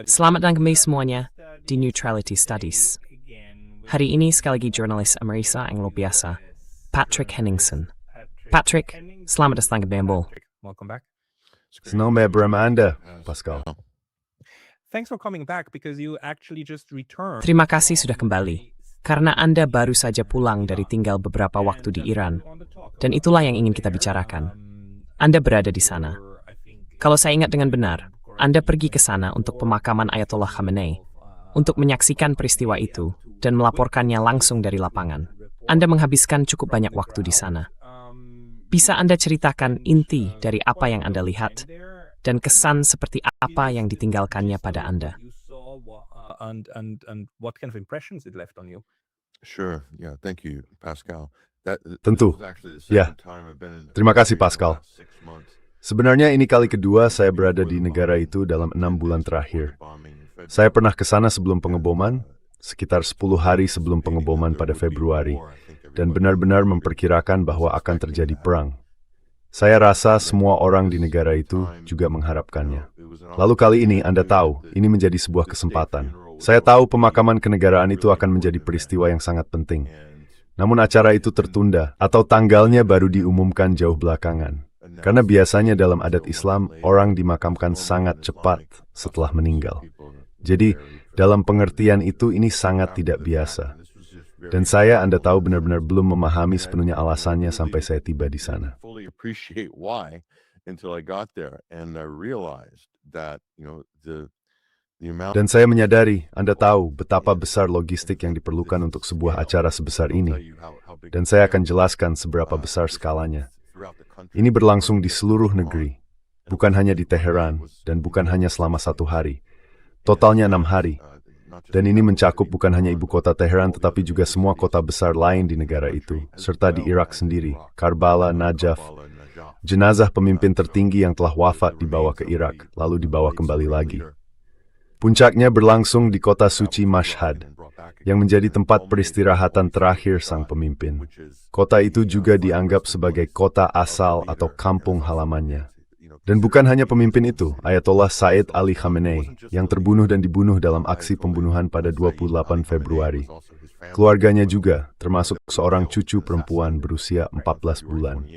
Selamat datang kembali semuanya di Neutrality Studies. Hari ini sekali lagi jurnalis Amerisa yang luar biasa, Patrick Henningsen. Patrick, selamat datang ke Bamboo. Senang bersama Anda, Pascal. Terima kasih sudah kembali, karena Anda baru saja pulang dari tinggal beberapa waktu di Iran, dan itulah yang ingin kita bicarakan. Anda berada di sana. Kalau saya ingat dengan benar, Anda pergi ke sana untuk pemakaman Ayatollah Khamenei, untuk menyaksikan peristiwa itu dan melaporkannya langsung dari lapangan. Anda menghabiskan cukup banyak waktu di sana. Bisa Anda ceritakan inti dari apa yang Anda lihat dan kesan seperti apa yang ditinggalkannya pada Anda? Sure, yeah, thank you, Pascal. Tentu. Ya. Terima kasih, Pascal. Sebenarnya ini kali kedua saya berada di negara itu dalam 6 bulan terakhir. Saya pernah ke sana sebelum pengeboman, sekitar 10 hari sebelum pengeboman pada Februari, dan benar-benar memperkirakan bahwa akan terjadi perang. Saya rasa semua orang di negara itu juga mengharapkannya. Lalu kali ini Anda tahu, ini menjadi sebuah kesempatan. Saya tahu pemakaman kenegaraan itu akan menjadi peristiwa yang sangat penting. Namun acara itu tertunda, atau tanggalnya baru diumumkan jauh belakangan. Karena biasanya dalam adat Islam, orang dimakamkan sangat cepat setelah meninggal. Jadi, dalam pengertian itu ini sangat tidak biasa. Dan Anda tahu benar-benar belum memahami sepenuhnya alasannya sampai saya tiba di sana. Dan saya menyadari, Anda tahu betapa besar logistik yang diperlukan untuk sebuah acara sebesar ini. Dan saya akan jelaskan seberapa besar skalanya. Ini berlangsung di seluruh negeri, bukan hanya di Teheran, dan bukan hanya selama 1 hari. Totalnya 6 hari. Dan ini mencakup bukan hanya ibu kota Teheran, tetapi juga semua kota besar lain di negara itu, serta di Irak sendiri, Karbala, Najaf. Jenazah pemimpin tertinggi yang telah wafat dibawa ke Irak, lalu dibawa kembali lagi. Puncaknya berlangsung di kota suci Mashhad, yang menjadi tempat peristirahatan terakhir sang pemimpin. Kota itu juga dianggap sebagai kota asal atau kampung halamannya. Dan bukan hanya pemimpin itu, Ayatollah Said Ali Khamenei, yang terbunuh dan dibunuh dalam aksi pembunuhan pada 28 Februari. Keluarganya juga, termasuk seorang cucu perempuan berusia 14 bulan.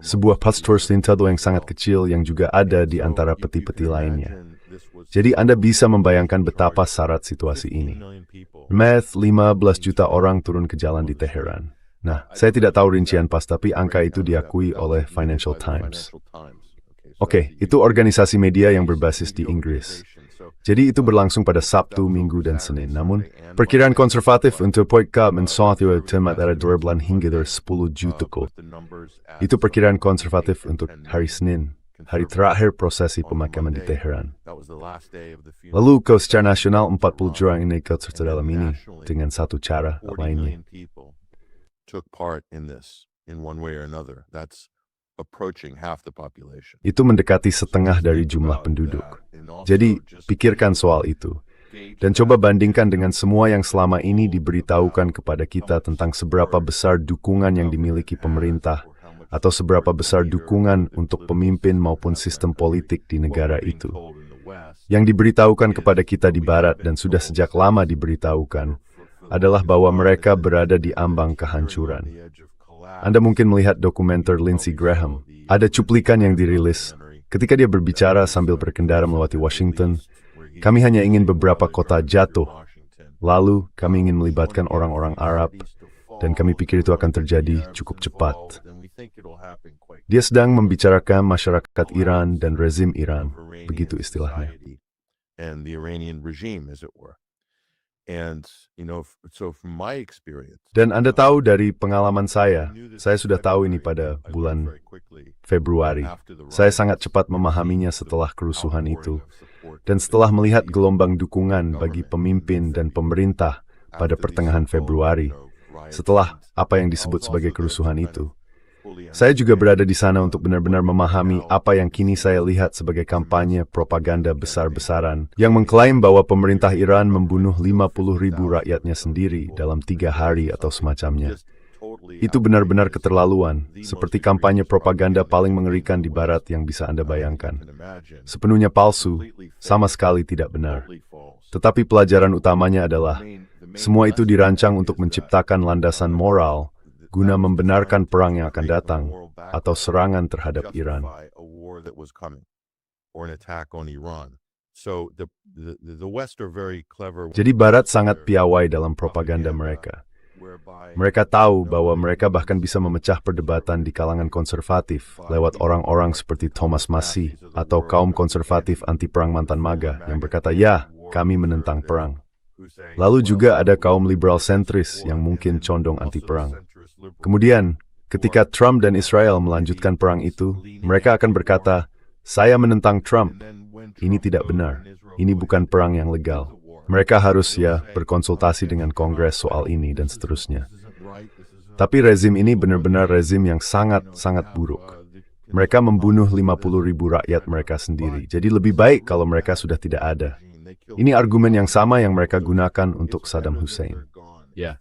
Sebuah pastor Slintado yang sangat kecil yang juga ada di antara peti-peti lainnya. Jadi Anda bisa membayangkan betapa syarat situasi ini. 15 juta orang turun ke jalan di Teheran. Nah, saya tidak tahu rincian pas, tapi angka itu diakui oleh Financial Times. Oke, itu organisasi media yang berbasis di Inggris. Jadi itu berlangsung pada Sabtu, Minggu, dan Senin. Namun, perkiraan konservatif untuk poika mensatio temat era 2 bulan hingga 10 juta. Itu perkiraan konservatif untuk hari Senin, hari terakhir prosesi pemakaman di Teheran. Lalu, secara nasional 40 orang ini ikut serta dalam ini dengan satu cara lainnya. Itu mendekati setengah dari jumlah penduduk. Jadi, pikirkan soal itu. Dan coba bandingkan dengan semua yang selama ini diberitahukan kepada kita tentang seberapa besar dukungan yang dimiliki pemerintah, atau seberapa besar dukungan untuk pemimpin maupun sistem politik di negara itu. Yang diberitahukan kepada kita di Barat dan sudah sejak lama diberitahukan, adalah bahwa mereka berada di ambang kehancuran. Anda mungkin melihat dokumenter Lindsey Graham. Ada cuplikan yang dirilis. Ketika dia berbicara sambil berkendara melewati Washington, kami hanya ingin beberapa kota jatuh. Lalu, kami ingin melibatkan orang-orang Arab, dan kami pikir itu akan terjadi cukup cepat. Dia sedang membicarakan masyarakat Iran dan rezim Iran, begitu istilahnya. Dan Anda tahu dari pengalaman saya sudah tahu ini pada bulan Februari. Saya sangat cepat memahaminya setelah kerusuhan itu. Dan setelah melihat gelombang dukungan bagi pemimpin dan pemerintah pada pertengahan Februari, setelah apa yang disebut sebagai kerusuhan itu, saya juga berada di sana untuk benar-benar memahami apa yang kini saya lihat sebagai kampanye propaganda besar-besaran yang mengklaim bahwa pemerintah Iran membunuh 50.000 rakyatnya sendiri dalam 3 hari atau semacamnya. Itu benar-benar keterlaluan, seperti kampanye propaganda paling mengerikan di Barat yang bisa Anda bayangkan. Sepenuhnya palsu, sama sekali tidak benar. Tetapi pelajaran utamanya adalah, semua itu dirancang untuk menciptakan landasan moral guna membenarkan perang yang akan datang atau serangan terhadap Iran. Jadi Barat sangat piawai dalam propaganda mereka. Mereka tahu bahwa mereka bahkan bisa memecah perdebatan di kalangan konservatif lewat orang-orang seperti Thomas Massie atau kaum konservatif anti-perang mantan MAGA yang berkata, ya, kami menentang perang. Lalu juga ada kaum liberal sentris yang mungkin condong anti-perang. Kemudian, ketika Trump dan Israel melanjutkan perang itu, mereka akan berkata, saya menentang Trump. Ini tidak benar. Ini bukan perang yang legal. Mereka harus berkonsultasi dengan Kongres soal ini dan seterusnya. Tapi rezim ini benar-benar rezim yang sangat-sangat buruk. Mereka membunuh 50.000 rakyat mereka sendiri. Jadi lebih baik kalau mereka sudah tidak ada. Ini argumen yang sama yang mereka gunakan untuk Saddam Hussein. Yeah.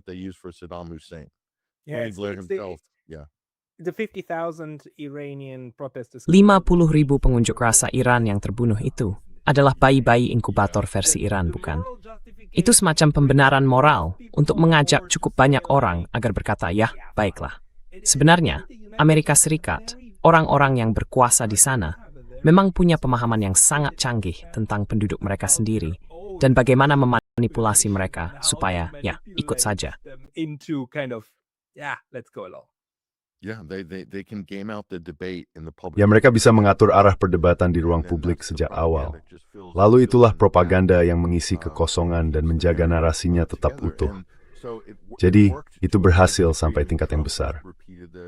They used for Saddam Hussein. Yeah, Blair it's himself. Yeah. the 50,000 Iranian protesters. 50.000 pengunjuk rasa Iran yang terbunuh itu adalah bayi-bayi inkubator versi Iran, bukan? Itu semacam pembenaran moral untuk mengajak cukup banyak orang agar berkata, ya, baiklah. Sebenarnya, Amerika Serikat, orang-orang yang berkuasa di sana, memang punya pemahaman yang sangat canggih tentang penduduk mereka sendiri dan bagaimana memanipulasi mereka supaya, ikut saja. Into kind of, let's go along. Yeah, they can game out the debate in the public. Ya, mereka bisa mengatur arah perdebatan di ruang publik sejak awal. Lalu itulah propaganda yang mengisi kekosongan dan menjaga narasinya tetap utuh. Jadi, itu berhasil sampai tingkat yang besar.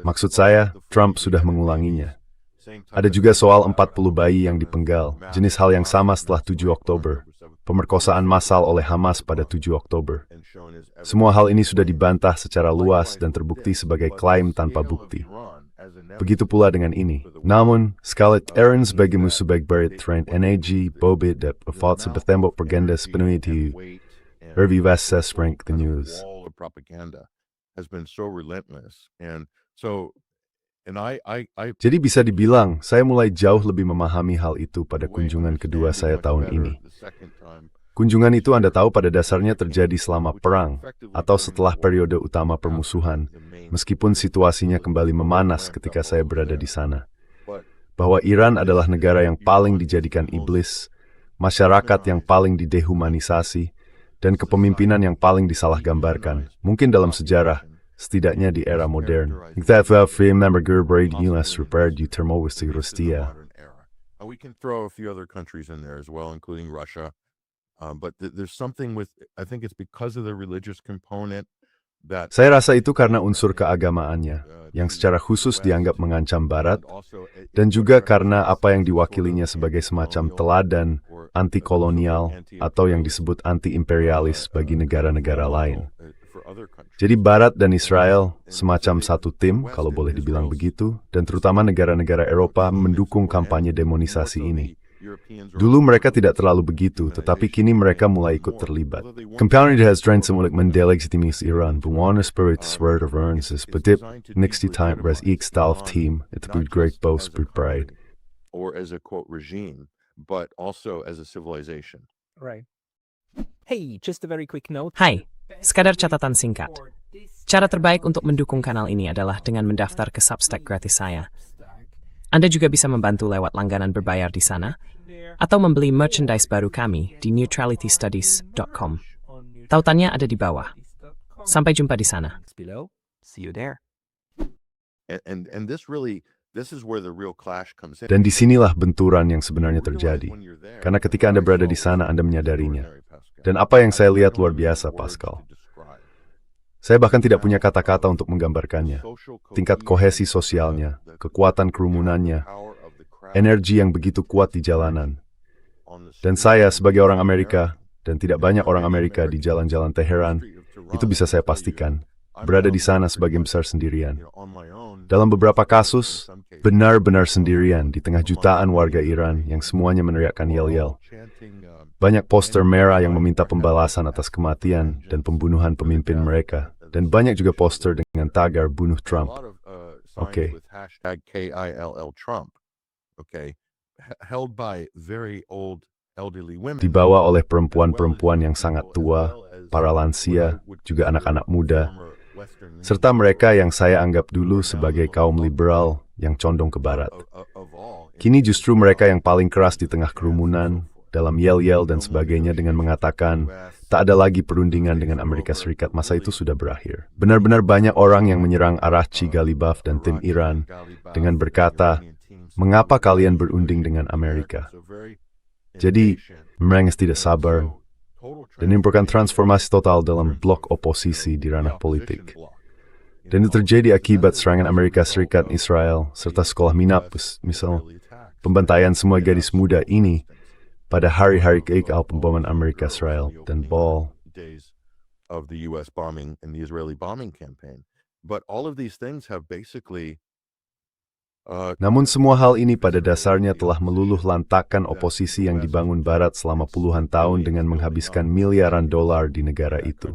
Maksud saya, Trump sudah mengulanginya. Ada juga soal 40 bayi yang dipenggal, jenis hal yang sama setelah 7 Oktober. Pemerkosaan massal oleh Hamas pada 7 Oktober. Semua hal ini sudah dibantah secara luas dan terbukti sebagai klaim tanpa bukti. Begitu pula dengan ini. Namun, sekali Aaron sebagai musuh baik train NAG, Bobit, dan bevat sebetembok propaganda sepenuhnya di Revivasa Sprank the News. Propaganda has been so relentless. Jadi bisa dibilang, saya mulai jauh lebih memahami hal itu pada kunjungan kedua saya tahun ini. Kunjungan itu Anda tahu pada dasarnya terjadi selama perang atau setelah periode utama permusuhan, meskipun situasinya kembali memanas ketika saya berada di sana. Bahwa Iran adalah negara yang paling dijadikan iblis, masyarakat yang paling didehumanisasi, dan kepemimpinan yang paling disalahgambarkan, mungkin dalam sejarah, setidaknya di era modern. We can throw a few other countries in there as well, including Russia. But there's something with, I think it's because of the religious component that... Saya rasa itu karena unsur keagamaannya, yang secara khusus dianggap mengancam Barat, dan juga karena apa yang diwakilinya sebagai semacam teladan anti-kolonial atau yang disebut anti-imperialis bagi negara-negara lain. Jadi Barat dan Israel semacam satu tim, kalau boleh dibilang begitu, dan terutama negara-negara Eropa mendukung kampanye demonisasi ini. Dulu mereka tidak terlalu begitu, tetapi kini mereka mulai ikut terlibat. Compounded has drained some like mendelegitimis Iran, but one spirit word of earns but dip next time res eek style of team, it's with great boast with pride. Or as a quote regime, but also as a civilization. Right. Hey, just a very quick note. Hai, sekadar catatan singkat. Cara terbaik untuk mendukung kanal ini adalah dengan mendaftar ke Substack gratis saya. Anda juga bisa membantu lewat langganan berbayar di sana, atau membeli merchandise baru kami di neutralitystudies.com. Tautannya ada di bawah. Sampai jumpa di sana. See you there. And this is where the real clash comes in. Dan disinilah benturan yang sebenarnya terjadi. Karena ketika Anda berada di sana, Anda menyadarinya. Dan apa yang saya lihat luar biasa, Pascal. Saya bahkan tidak punya kata-kata untuk menggambarkannya. Tingkat kohesi sosialnya, kekuatan kerumunannya, energi yang begitu kuat di jalanan. Dan saya sebagai orang Amerika, dan tidak banyak orang Amerika di jalan-jalan Teheran, itu bisa saya pastikan, berada di sana sebagian besar sendirian. Dalam beberapa kasus, benar-benar sendirian di tengah jutaan warga Iran yang semuanya meneriakkan yel-yel. Banyak poster merah yang meminta pembalasan atas kematian dan pembunuhan pemimpin mereka, Dan banyak juga poster dengan tagar bunuh a Trump. lot of signs Okay. with hashtag KILL Trump, okay, held by very old elderly women. Dibawa oleh perempuan-perempuan yang sangat tua, para lansia, juga anak-anak muda, serta mereka yang saya anggap dulu sebagai kaum liberal yang condong ke barat. Kini justru mereka yang paling keras di tengah kerumunan, dalam yel-yel dan sebagainya dengan mengatakan, tak ada lagi perundingan dengan Amerika Serikat, masa itu sudah berakhir. Benar-benar banyak orang yang menyerang Araghchi Ghalibaf dan tim Iran dengan berkata, mengapa kalian berunding dengan Amerika? Jadi, mereka tidak sabar dan menimbulkan transformasi total dalam blok oposisi di ranah politik. Dan itu terjadi akibat serangan Amerika Serikat, Israel, serta sekolah Minapus, misal pembantaian semua gadis muda ini pada hari-hari keikal pemboman Amerika Israel dan Ball. Of the U.S. bombing and the Israeli bombing campaign. But all of these things have basically Namun semua hal ini pada dasarnya telah meluluh lantakkan oposisi yang dibangun Barat selama puluhan tahun dengan menghabiskan miliaran dolar di negara itu.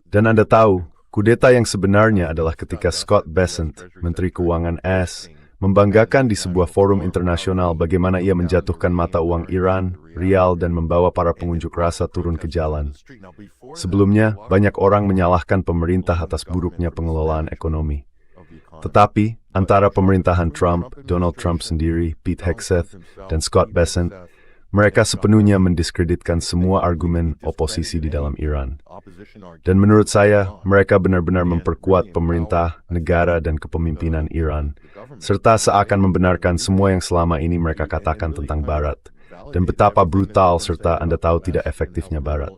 Dan Anda tahu, kudeta yang sebenarnya adalah ketika Scott Bessent, Menteri Keuangan AS, membanggakan di sebuah forum internasional bagaimana ia menjatuhkan mata uang Iran, rial, dan membawa para pengunjuk rasa turun ke jalan. Sebelumnya, banyak orang menyalahkan pemerintah atas buruknya pengelolaan ekonomi. Tetapi, antara pemerintahan Trump, Donald Trump sendiri, Pete Hegseth, dan Scott Bessent, mereka sepenuhnya mendiskreditkan semua argumen oposisi di dalam Iran. Dan menurut saya, mereka benar-benar memperkuat pemerintah, negara, dan kepemimpinan Iran, serta seakan membenarkan semua yang selama ini mereka katakan tentang Barat, dan betapa brutal serta Anda tahu tidak efektifnya Barat.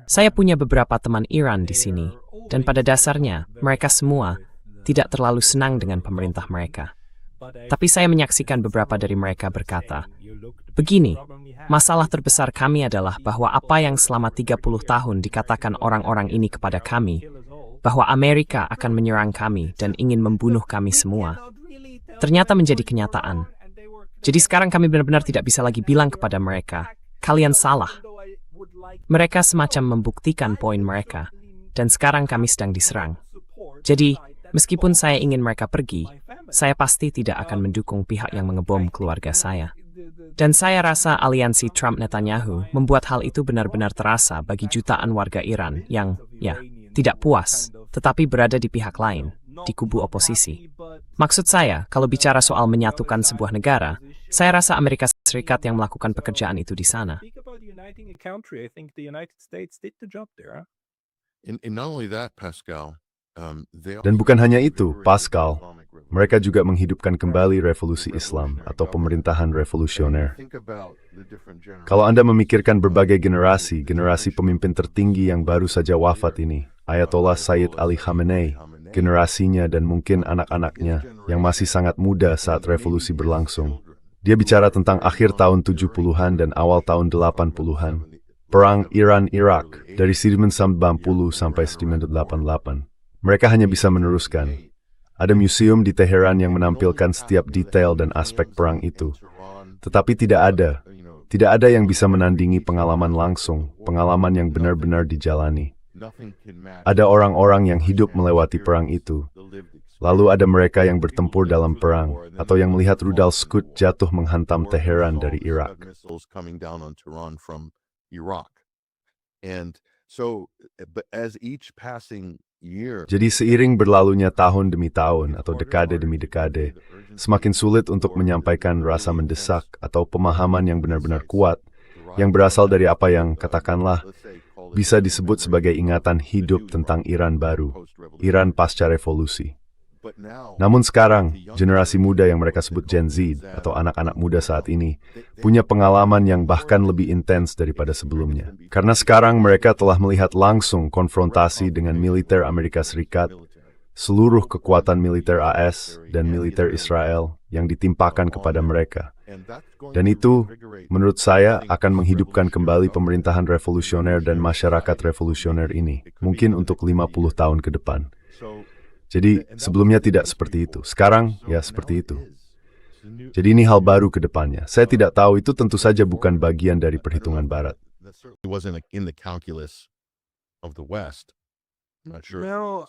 Saya punya beberapa teman Iran di sini, dan pada dasarnya mereka semua tidak terlalu senang dengan pemerintah mereka. Tapi saya menyaksikan beberapa dari mereka berkata, begini, masalah terbesar kami adalah bahwa apa yang selama 30 tahun dikatakan orang-orang ini kepada kami, bahwa Amerika akan menyerang kami dan ingin membunuh kami semua, ternyata menjadi kenyataan. Jadi sekarang kami benar-benar tidak bisa lagi bilang kepada mereka, kalian salah. Mereka semacam membuktikan poin mereka, dan sekarang kami sedang diserang. Jadi, meskipun saya ingin mereka pergi, saya pasti tidak akan mendukung pihak yang mengebom keluarga saya. Dan saya rasa aliansi Trump-Netanyahu membuat hal itu benar-benar terasa bagi jutaan warga Iran yang, tidak puas, tetapi berada di pihak lain, di kubu oposisi. Maksud saya, kalau bicara soal menyatukan sebuah negara, saya rasa Amerika Serikat yang melakukan pekerjaan itu di sana. Dan bukan hanya itu, Pascal, mereka juga menghidupkan kembali revolusi Islam atau pemerintahan revolusioner. Kalau Anda memikirkan berbagai generasi pemimpin tertinggi yang baru saja wafat ini, Ayatollah Sayyid Ali Khamenei, generasinya dan mungkin anak-anaknya yang masih sangat muda saat revolusi berlangsung. Dia bicara tentang akhir tahun 70-an dan awal tahun 80-an. Perang Iran-Irak dari 1990 sampai 1988. Mereka hanya bisa meneruskan. Ada museum di Teheran yang menampilkan setiap detail dan aspek perang itu. Tetapi tidak ada yang bisa menandingi pengalaman langsung, pengalaman yang benar-benar dijalani. Ada orang-orang yang hidup melewati perang itu. Lalu ada mereka yang bertempur dalam perang, atau yang melihat rudal Scud jatuh menghantam Teheran dari Irak. Jadi seiring berlalunya tahun demi tahun atau dekade demi dekade, semakin sulit untuk menyampaikan rasa mendesak atau pemahaman yang benar-benar kuat, yang berasal dari apa yang, katakanlah, bisa disebut sebagai ingatan hidup tentang Iran baru, Iran pasca revolusi. Namun sekarang, generasi muda yang mereka sebut Gen Z atau anak-anak muda saat ini punya pengalaman yang bahkan lebih intens daripada sebelumnya. Karena sekarang mereka telah melihat langsung konfrontasi dengan militer Amerika Serikat, seluruh kekuatan militer AS dan militer Israel yang ditimpakan kepada mereka. Dan itu, menurut saya, akan menghidupkan kembali pemerintahan revolusioner dan masyarakat revolusioner ini, mungkin untuk 50 tahun ke depan. Jadi, sebelumnya tidak seperti itu. Sekarang, ya seperti itu. Jadi ini hal baru ke depannya. Saya tidak tahu, itu tentu saja bukan bagian dari perhitungan Barat. It wasn't in the calculus of the West. I'm not sure. No,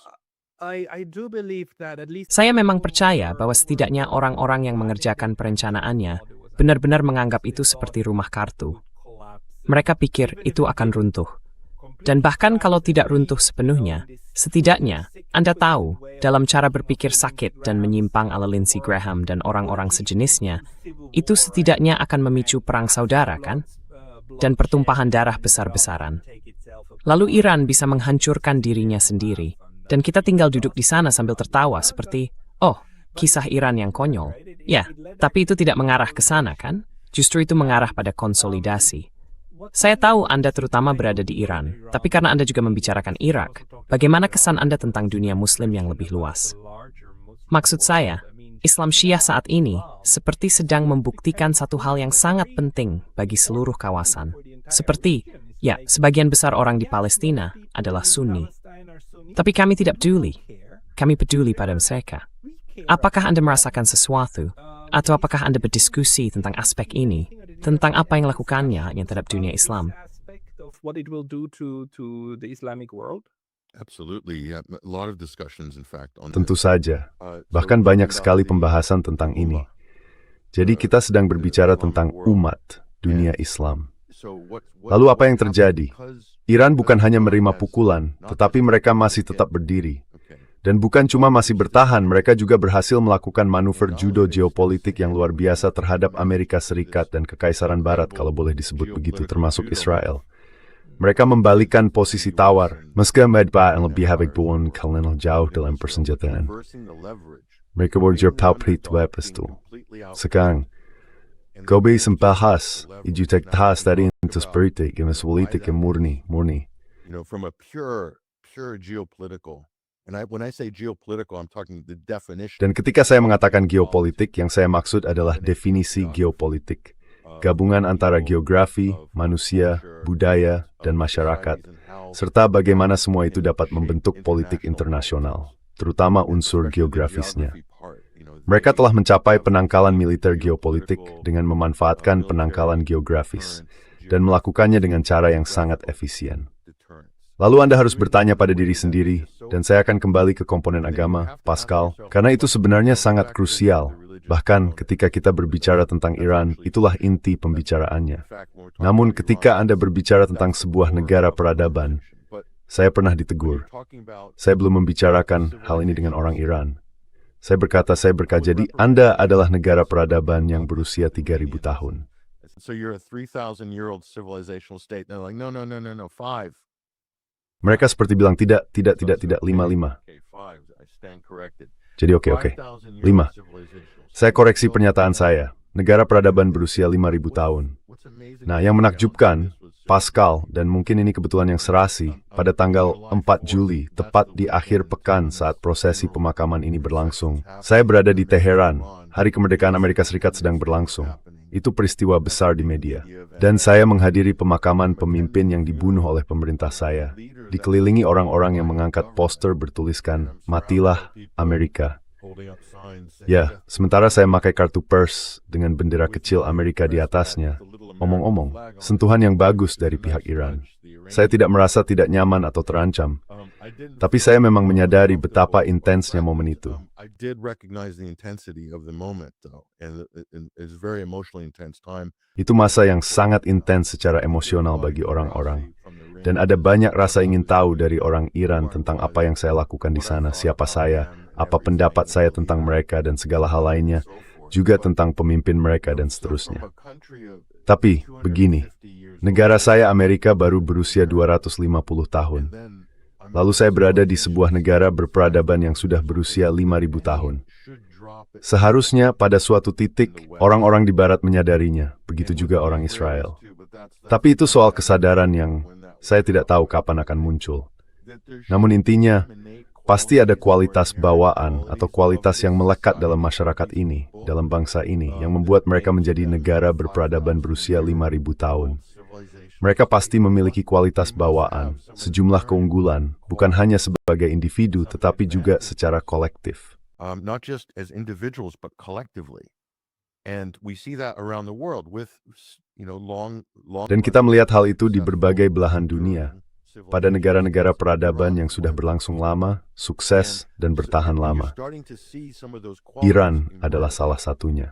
I do believe that at least Saya memang percaya bahwa setidaknya orang-orang yang mengerjakan perencanaannya benar-benar menganggap itu seperti rumah kartu. Mereka pikir itu akan runtuh. Dan bahkan kalau tidak runtuh sepenuhnya, setidaknya Anda tahu, dalam cara berpikir sakit dan menyimpang ala Lindsey Graham dan orang-orang sejenisnya, itu setidaknya akan memicu perang saudara, kan? Dan pertumpahan darah besar-besaran. Lalu Iran bisa menghancurkan dirinya sendiri. Dan kita tinggal duduk di sana sambil tertawa seperti, oh, kisah Iran yang konyol. Ya, tapi itu tidak mengarah ke sana, kan? Justru itu mengarah pada konsolidasi. Saya tahu Anda terutama berada di Iran, tapi karena Anda juga membicarakan Irak, bagaimana kesan Anda tentang dunia Muslim yang lebih luas? Maksud saya, Islam Syiah saat ini seperti sedang membuktikan satu hal yang sangat penting bagi seluruh kawasan. Seperti, ya, sebagian besar orang di Palestina adalah Sunni. Tapi kami tidak peduli. Kami peduli pada mereka. Apakah Anda merasakan sesuatu? Atau apakah Anda berdiskusi tentang aspek ini? Tentang apa yang lakukannya yang terhadap dunia Islam? what it will do to the Islamic world? Absolutely, yeah. A lot of discussions, in fact, on Tentu this. saja. So Bahkan we're banyak talking sekali about the pembahasan tentang ini. ummah. Jadi kita sedang berbicara tentang umat dunia Islam. So Lalu apa yang happened terjadi? because Iran bukan the hanya Iran menerima has pukulan, not tetapi just mereka masih hit. tetap berdiri. Okay. Dan bukan cuma masih bertahan, mereka juga berhasil melakukan manuver judo geopolitik yang luar biasa terhadap Amerika Serikat dan Kekaisaran Barat, kalau boleh disebut begitu, termasuk Israel. Mereka membalikan posisi tawar, meski mereka yang lebih habis pun kaleng jauh dalam persenjataan. Reversing the leverage. Mereka berjaya itu. Sekarang, Gobi sembahas, ijutek tahas dari itu spiritik, gemes politik yang murni. You know, from a pure geopolitical. And when I say geopolitical, I'm talking the definition. Dan ketika saya mengatakan geopolitik, yang saya maksud adalah definisi geopolitik. Gabungan antara geografi, manusia, budaya, dan masyarakat, serta bagaimana semua itu dapat membentuk politik internasional, terutama unsur geografisnya. Mereka telah mencapai penangkalan militer geopolitik dengan memanfaatkan penangkalan geografis, dan melakukannya dengan cara yang sangat efisien. Lalu Anda harus bertanya pada diri sendiri, dan saya akan kembali ke komponen agama, Pascal, karena itu sebenarnya sangat krusial. Bahkan ketika kita berbicara tentang Iran, itulah inti pembicaraannya. Namun ketika Anda berbicara tentang sebuah negara peradaban, saya pernah ditegur. Saya belum membicarakan hal ini dengan orang Iran. Saya berkata, jadi Anda adalah negara peradaban yang berusia 3.000 tahun. So you're a 3,000-year-old civilizational state. They're like, no, 5. Mereka seperti bilang, tidak, 5. Okay, 5. I stand corrected. Jadi oke. 5,000 5. civilization. Saya koreksi pernyataan saya. Negara peradaban berusia 5.000 tahun. Nah, yang menakjubkan, Pascal, dan mungkin ini kebetulan yang serasi, pada tanggal 4 Juli, tepat di akhir pekan saat prosesi pemakaman ini berlangsung, saya berada di Teheran. Hari kemerdekaan Amerika Serikat sedang berlangsung. Itu peristiwa besar di media. Dan saya menghadiri pemakaman pemimpin yang dibunuh oleh pemerintah saya, dikelilingi orang-orang yang mengangkat poster bertuliskan, "Matilah Amerika." Ya, sementara saya memakai kartu pers dengan bendera kecil Amerika di atasnya. Omong-omong, sentuhan yang bagus dari pihak Iran. Saya tidak merasa tidak nyaman atau terancam. Tapi saya memang menyadari betapa intensnya momen itu. I did recognize the intensity of the moment, though, and it's a very emotionally intense time. Itu masa yang sangat intens secara emosional bagi orang-orang. Dan ada banyak rasa ingin tahu dari orang Iran tentang apa yang saya lakukan di sana, siapa saya, apa pendapat saya tentang mereka, dan segala hal lainnya, juga tentang pemimpin mereka, dan seterusnya. Tapi, begini, negara saya Amerika baru berusia 250 tahun. Lalu saya berada di sebuah negara berperadaban yang sudah berusia 5.000 tahun. Seharusnya pada suatu titik, orang-orang di Barat menyadarinya, begitu juga orang Israel. Tapi itu soal kesadaran yang saya tidak tahu kapan akan muncul. Namun intinya, pasti ada kualitas bawaan atau kualitas yang melekat dalam masyarakat ini, dalam bangsa ini, yang membuat mereka menjadi negara berperadaban berusia 5.000 tahun. Mereka pasti memiliki kualitas bawaan, sejumlah keunggulan, bukan hanya sebagai individu, tetapi juga secara kolektif. Not just as individuals, but collectively. And we see that around the world with, long. Dan kita melihat hal itu di berbagai belahan dunia, pada negara-negara peradaban yang sudah berlangsung lama, sukses, dan bertahan lama. Iran adalah salah satunya.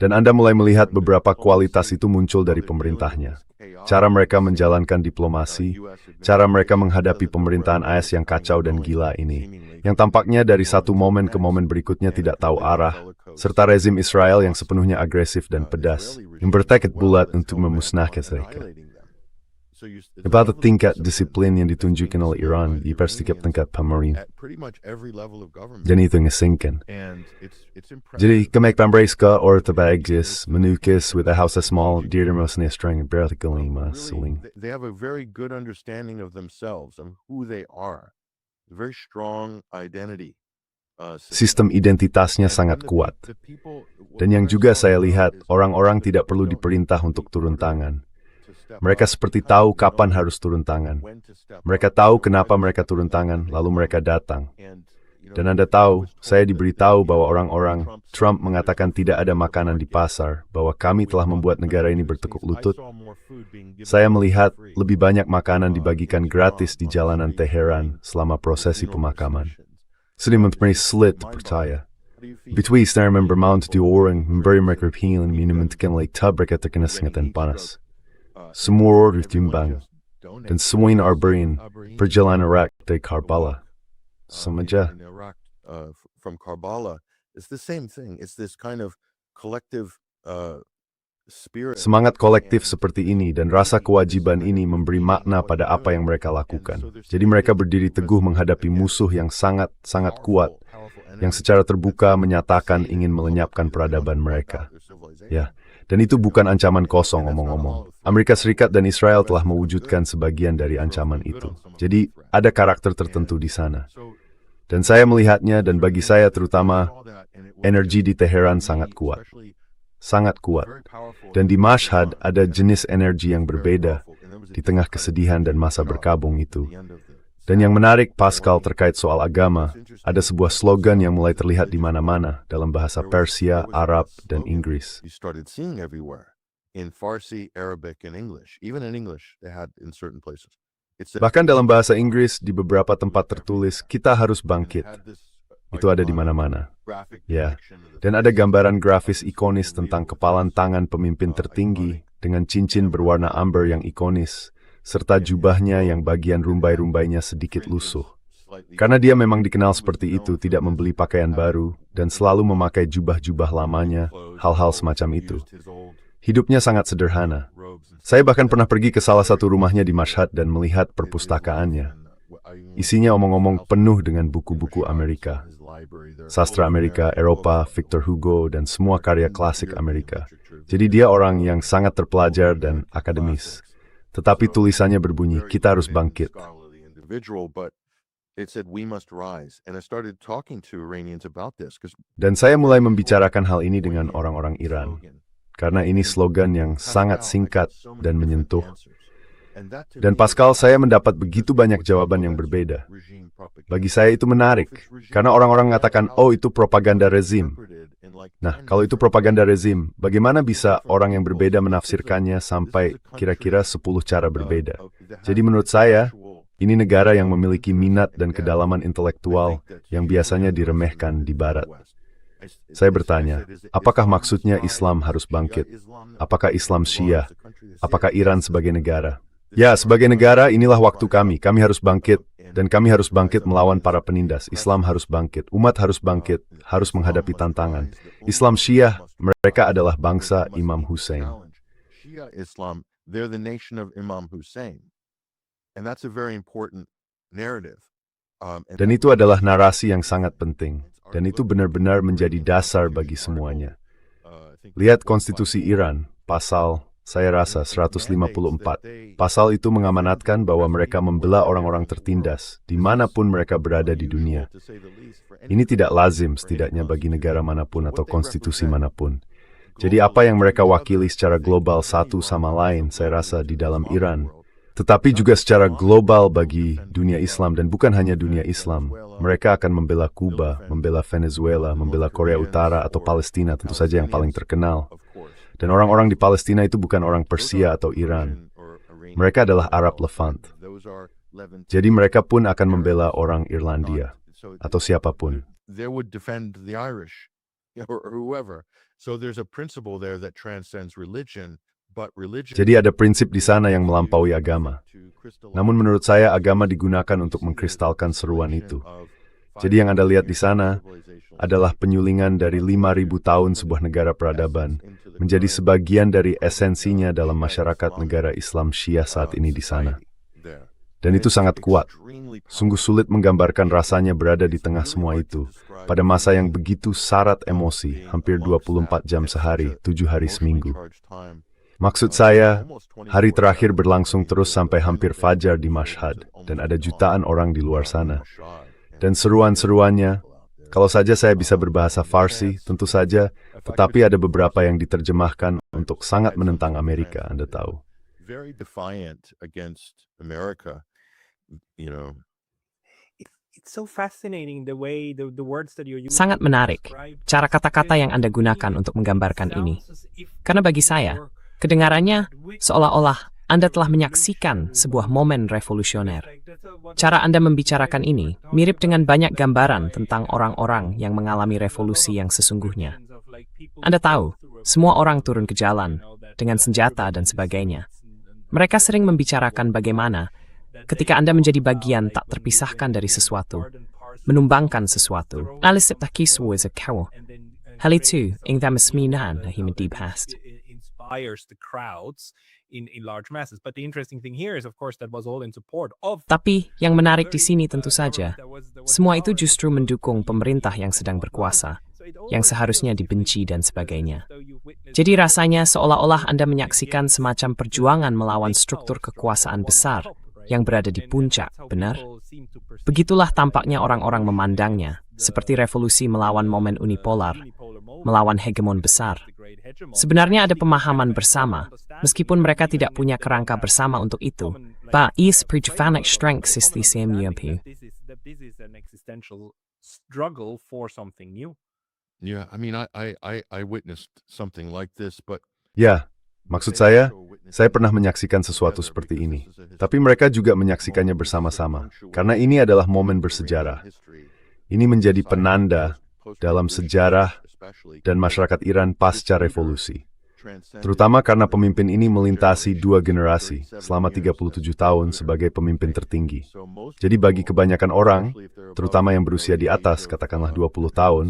Dan Anda mulai melihat beberapa kualitas itu muncul dari pemerintahnya. Cara mereka menjalankan diplomasi, cara mereka menghadapi pemerintahan AS yang kacau dan gila ini, yang tampaknya dari satu momen ke momen berikutnya tidak tahu arah, serta rezim Israel yang sepenuhnya agresif dan pedas, yang bertekad bulat untuk memusnahkan mereka. About tingkat disiplin yang ditunjukkan oleh Iran di setiap tingkat pemerintah. Dan itu ngesingkan. Jadi, kemek pamreska orthobagus, menukis with a house small, dear most strong vertically muscling. They have a very good understanding of themselves and who they are. Very strong identity. Sistem identitasnya sangat kuat. Dan yang juga saya lihat, orang-orang tidak perlu diperintah untuk turun tangan. Mereka seperti tahu kapan harus turun tangan. Mereka tahu kenapa mereka turun tangan, lalu mereka datang. Dan Anda tahu, saya diberitahu bahwa orang-orang Trump mengatakan tidak ada makanan di pasar, bahwa kami telah membuat negara ini bertekuk lutut. Saya melihat lebih banyak makanan dibagikan gratis di jalanan Teheran selama prosesi pemakaman. Sedih mempunyai sulit percaya. Between saya bermount di orang memberi mereka pilihan minuman lagi tab mereka terkena sengatan panas. Semua orang timbang, dan semuanya arberin perjalanan Iraq dari Karbala. Semenjak from Karbala, it's the same thing. It's this kind of collective spirit. Semangat kolektif seperti ini dan rasa kewajiban ini memberi makna pada apa yang mereka lakukan. Jadi mereka berdiri teguh menghadapi musuh yang sangat kuat, yang secara terbuka menyatakan ingin melenyapkan peradaban mereka. Ya, dan itu bukan ancaman kosong ngomong-ngomong. Amerika Serikat dan Israel telah mewujudkan sebagian dari ancaman itu. Jadi, ada karakter tertentu di sana. Dan saya melihatnya, dan bagi saya terutama, energi di Teheran sangat kuat. Sangat kuat. Dan di Mashhad ada jenis energi yang berbeda di tengah kesedihan dan masa berkabung itu. Dan yang menarik, Pascal, terkait soal agama, ada sebuah slogan yang mulai terlihat di mana-mana dalam bahasa Persia, Arab, dan Inggris. In Farsi, Arabic, and English. Even in English, they had in certain places. Bahkan dalam bahasa Inggris, di beberapa tempat tertulis, kita harus bangkit. Itu ada di mana-mana. Ya, dan ada gambaran grafis ikonis tentang kepalan tangan pemimpin tertinggi dengan cincin berwarna amber yang ikonis, serta jubahnya yang bagian rumbai-rumbainya sedikit lusuh. Karena dia memang dikenal seperti itu, tidak membeli pakaian baru, dan selalu memakai jubah-jubah lamanya, hal-hal semacam itu. Hidupnya sangat sederhana. Saya bahkan pernah pergi ke salah satu rumahnya di Mashhad dan melihat perpustakaannya. Isinya omong-omong penuh dengan buku-buku Amerika. Sastra Amerika, Eropa, Victor Hugo, dan semua karya klasik Amerika. Jadi dia orang yang sangat terpelajar dan akademis. Tetapi tulisannya berbunyi, kita harus bangkit. Dan saya mulai membicarakan hal ini dengan orang-orang Iran. Karena ini slogan yang sangat singkat dan menyentuh. Dan Pascal, saya mendapat begitu banyak jawaban yang berbeda. Bagi saya itu menarik, karena orang-orang mengatakan, oh itu propaganda rezim. Nah, kalau itu propaganda rezim, bagaimana bisa orang yang berbeda menafsirkannya sampai kira-kira 10 cara berbeda? Jadi menurut saya, ini negara yang memiliki minat dan kedalaman intelektual yang biasanya diremehkan di Barat. Saya bertanya, apakah maksudnya Islam harus bangkit? Apakah Islam Syiah? Apakah Iran sebagai negara? Ya, sebagai negara inilah waktu kami. Kami harus bangkit, dan kami harus bangkit melawan para penindas. Islam harus bangkit, umat harus bangkit, harus menghadapi tantangan. Islam Syiah, mereka adalah bangsa Imam Hussein. Islam, they're the nation of Imam Hussein. And that's a very important narrative. Dan itu adalah narasi yang sangat penting. Dan itu benar-benar menjadi dasar bagi semuanya. Lihat konstitusi Iran, pasal, saya rasa 154. Pasal itu mengamanatkan bahwa mereka membela orang-orang tertindas, dimanapun mereka berada di dunia. Ini tidak lazim setidaknya bagi negara manapun atau konstitusi manapun. Jadi apa yang mereka wakili secara global satu sama lain, saya rasa di dalam Iran, tetapi juga secara global bagi dunia Islam, dan bukan hanya dunia Islam. Mereka akan membela Kuba, membela Venezuela, membela Korea Utara atau Palestina, tentu saja yang paling terkenal. Dan orang-orang di Palestina itu bukan orang Persia atau Iran. Mereka adalah Arab Levant. Jadi mereka pun akan membela orang Irlandia atau siapapun. They would defend the Irish or whoever. So there's a principle there that transcends religion, but religion. Jadi ada prinsip di sana yang melampaui agama. Namun menurut saya agama digunakan untuk mengkristalkan seruan itu. Jadi yang Anda lihat di sana adalah penyulingan dari 5.000 tahun sebuah negara peradaban menjadi sebagian dari esensinya dalam masyarakat negara Islam Syiah saat ini di sana. Dan itu sangat kuat. Sungguh sulit menggambarkan rasanya berada di tengah semua itu pada masa yang begitu syarat emosi, hampir 24 jam sehari, 7 hari seminggu. Maksud saya, hari terakhir berlangsung terus sampai hampir fajar di Mashhad, dan ada jutaan orang di luar sana. Dan seruan-seruannya, kalau saja saya bisa berbahasa Farsi, tentu saja, tetapi ada beberapa yang diterjemahkan untuk sangat menentang Amerika, Anda tahu. Very defiant against America, you know. It's so fascinating the way the words that you're using. Sangat menarik cara kata-kata yang Anda gunakan untuk menggambarkan ini. Karena bagi saya, kedengarannya seolah-olah Anda telah menyaksikan sebuah momen revolusioner. Cara Anda membicarakan ini mirip dengan banyak gambaran tentang orang-orang yang mengalami revolusi yang sesungguhnya. Anda tahu, semua orang turun ke jalan dengan senjata dan sebagainya. Mereka sering membicarakan bagaimana ketika Anda menjadi bagian tak terpisahkan dari sesuatu, menumbangkan sesuatu. Alice Septakiswo is a kawo. Hal itu ingin mesminan na himedibhast. Inspires the crowds in large masses. But the interesting thing here is, of course, that was all in support of. Tapi yang menarik di sini tentu saja, semua itu justru mendukung pemerintah yang sedang berkuasa, yang seharusnya dibenci dan sebagainya. Jadi rasanya seolah-olah Anda menyaksikan semacam perjuangan melawan struktur kekuasaan besar yang berada di puncak, benar? Begitulah tampaknya orang-orang memandangnya, seperti revolusi melawan momen unipolar, melawan hegemon besar. Sebenarnya ada pemahaman bersama, meskipun mereka tidak punya kerangka bersama untuk itu. But is prejuvanek strength is the same UMP. This is an existential struggle for something new. Yeah, I mean, I witnessed something like this, but Ya, maksud saya pernah menyaksikan sesuatu seperti ini. Tapi mereka juga menyaksikannya bersama-sama, karena ini adalah momen bersejarah. Ini menjadi penanda dalam sejarah dan masyarakat Iran pasca revolusi. Terutama karena pemimpin ini melintasi 2 generasi selama 37 tahun sebagai pemimpin tertinggi. Jadi bagi kebanyakan orang, terutama yang berusia di atas, katakanlah 20 tahun,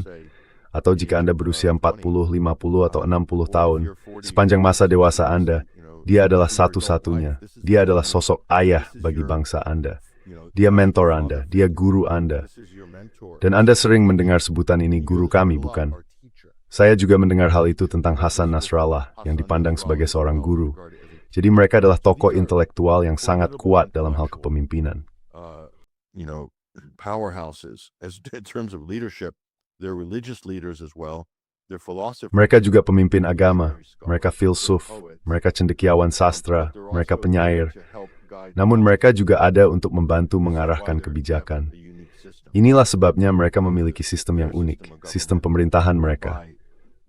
atau jika Anda berusia 40, 50, atau 60 tahun, sepanjang masa dewasa Anda, dia adalah satu-satunya. Dia adalah sosok ayah bagi bangsa Anda. Dia mentor Anda, dia guru Anda. Dan Anda sering mendengar sebutan ini guru kami, bukan? Saya juga mendengar hal itu tentang Hasan Nasrallah, yang dipandang sebagai seorang guru. Jadi mereka adalah tokoh intelektual yang sangat kuat dalam hal kepemimpinan. You know, powerhouses as in terms of leadership. They're religious leaders as well. They're philosophers. Mereka juga pemimpin agama, mereka filsuf, mereka cendekiawan sastra, mereka penyair. Namun mereka juga ada untuk membantu mengarahkan kebijakan. Inilah sebabnya mereka memiliki sistem yang unik, sistem pemerintahan mereka.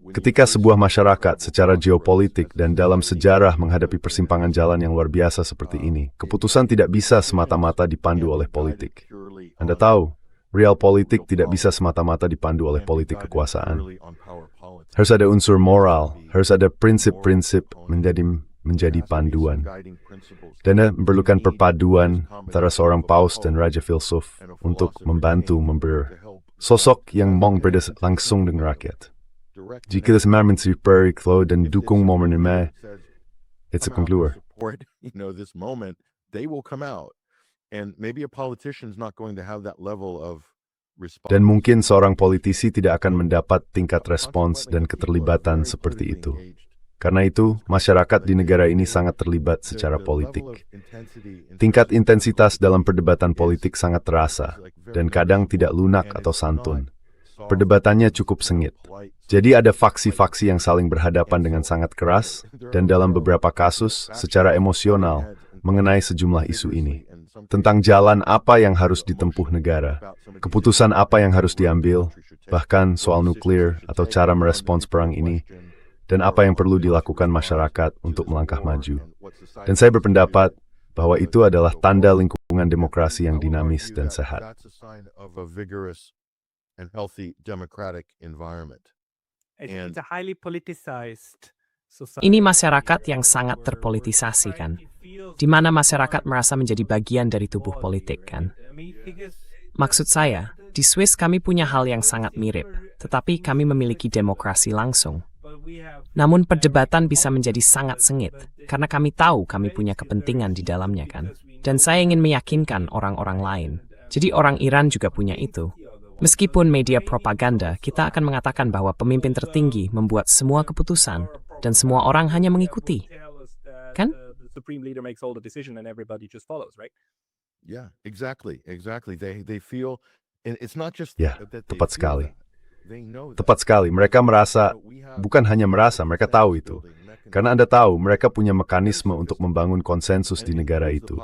Ketika sebuah masyarakat secara geopolitik dan dalam sejarah menghadapi persimpangan jalan yang luar biasa seperti ini, keputusan tidak bisa semata-mata dipandu oleh politik. Anda tahu, real politik tidak bisa semata-mata dipandu oleh politik kekuasaan. Harus ada unsur moral, harus ada prinsip-prinsip menjadi panduan. Dan memerlukan perpaduan antara seorang paus dan raja filsuf untuk membantu memberi sosok yang mau berdas langsung dengan rakyat. Jika semua mensupport dan dukung momennya, it's a concluder. You know, this moment, they will come out. And maybe a politician's not going to have that level of response. Dan mungkin seorang politisi tidak akan mendapat tingkat respons dan keterlibatan seperti itu. Karena itu, masyarakat di negara ini sangat terlibat secara politik. Tingkat intensitas dalam perdebatan politik sangat terasa, dan kadang tidak lunak atau santun. Perdebatannya cukup sengit. Jadi ada faksi-faksi yang saling berhadapan dengan sangat keras, dan dalam beberapa kasus, secara emosional, mengenai sejumlah isu ini. Tentang jalan apa yang harus ditempuh negara, keputusan apa yang harus diambil, bahkan soal nuklir atau cara merespons perang ini, dan apa yang perlu dilakukan masyarakat untuk melangkah maju. Dan saya berpendapat bahwa itu adalah tanda lingkungan demokrasi yang dinamis dan sehat. It's a highly politicized society. Ini masyarakat yang sangat terpolitisasi kan, di mana masyarakat merasa menjadi bagian dari tubuh politik kan. Maksud saya, di Swiss kami punya hal yang sangat mirip, tetapi kami memiliki demokrasi langsung. Namun perdebatan bisa menjadi sangat sengit, karena kami tahu kami punya kepentingan di dalamnya kan. Dan saya ingin meyakinkan orang-orang lain. Jadi orang Iran juga punya itu. Meskipun media propaganda, kita akan mengatakan bahwa pemimpin tertinggi membuat semua keputusan, dan semua orang hanya mengikuti. Kan? The supreme leader makes all the decision and everybody just follows, right? Yeah, exactly. They feel, and it's not just Ya, that they tepat feel sekali. that. They know that. Tepat sekali, mereka merasa, bukan hanya merasa, mereka tahu itu. Karena Anda tahu, mereka punya mekanisme untuk membangun konsensus di negara itu.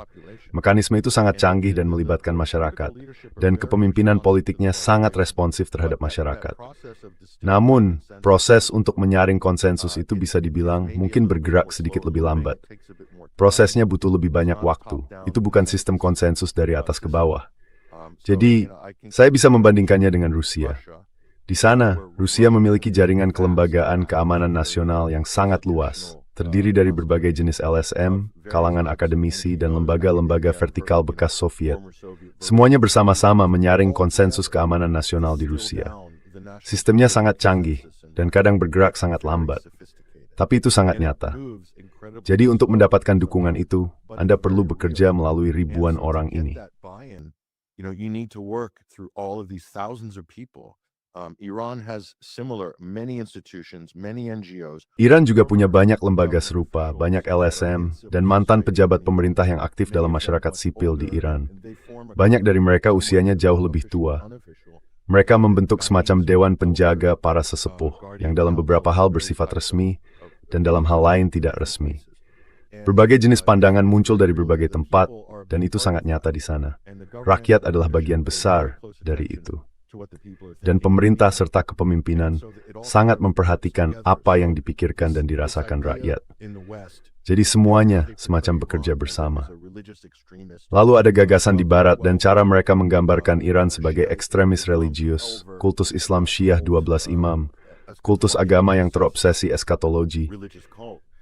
Mekanisme itu sangat canggih dan melibatkan masyarakat, dan kepemimpinan politiknya sangat responsif terhadap masyarakat. Namun, proses untuk menyaring konsensus itu bisa dibilang mungkin bergerak sedikit lebih lambat. Prosesnya butuh lebih banyak waktu. Itu bukan sistem konsensus dari atas ke bawah. Jadi, saya bisa membandingkannya dengan Rusia. Di sana, Rusia memiliki jaringan kelembagaan keamanan nasional yang sangat luas, terdiri dari berbagai jenis LSM, kalangan akademisi, dan lembaga-lembaga vertikal bekas Soviet. Semuanya bersama-sama menyaring konsensus keamanan nasional di Rusia. Sistemnya sangat canggih, dan kadang bergerak sangat lambat. Tapi itu sangat nyata. Jadi untuk mendapatkan dukungan itu, Anda perlu bekerja melalui ribuan orang ini. You need to work through all of these thousands of people. Iran has similar many institutions, many NGOs. Iran juga punya banyak lembaga serupa, banyak LSM, dan mantan pejabat pemerintah yang aktif dalam masyarakat sipil di Iran. Banyak dari mereka usianya jauh lebih tua. Mereka membentuk semacam dewan penjaga para sesepuh, yang dalam beberapa hal bersifat resmi, dan dalam hal lain tidak resmi. Berbagai jenis pandangan muncul dari berbagai tempat, dan itu sangat nyata di sana. Rakyat adalah bagian besar dari itu. Dan pemerintah serta kepemimpinan sangat memperhatikan apa yang dipikirkan dan dirasakan rakyat. Jadi semuanya semacam bekerja bersama. Lalu ada gagasan di Barat dan cara mereka menggambarkan Iran sebagai ekstremis religius, kultus Islam Syiah 12 imam, kultus agama yang terobsesi eskatologi.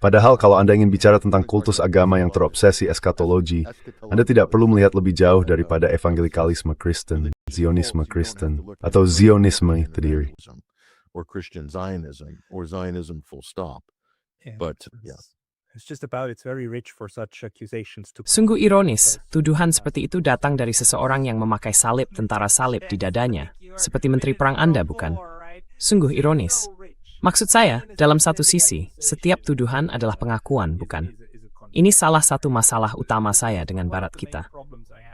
Padahal kalau Anda ingin bicara tentang kultus agama yang terobsesi eskatologi, Anda tidak perlu melihat lebih jauh daripada evangelikalisme Kristen, Zionisme Kristen, atau Zionisme sendiri. Or Christian Zionism, or Zionism full stop. But yeah. It's just about it's very rich for such accusations to. Sungguh ironis, tuduhan seperti itu datang dari seseorang yang memakai salib tentara salib di dadanya, seperti menteri perang Anda, bukan? Sungguh ironis. Maksud saya, dalam satu sisi, setiap tuduhan adalah pengakuan, bukan? Ini salah satu masalah utama saya dengan Barat kita.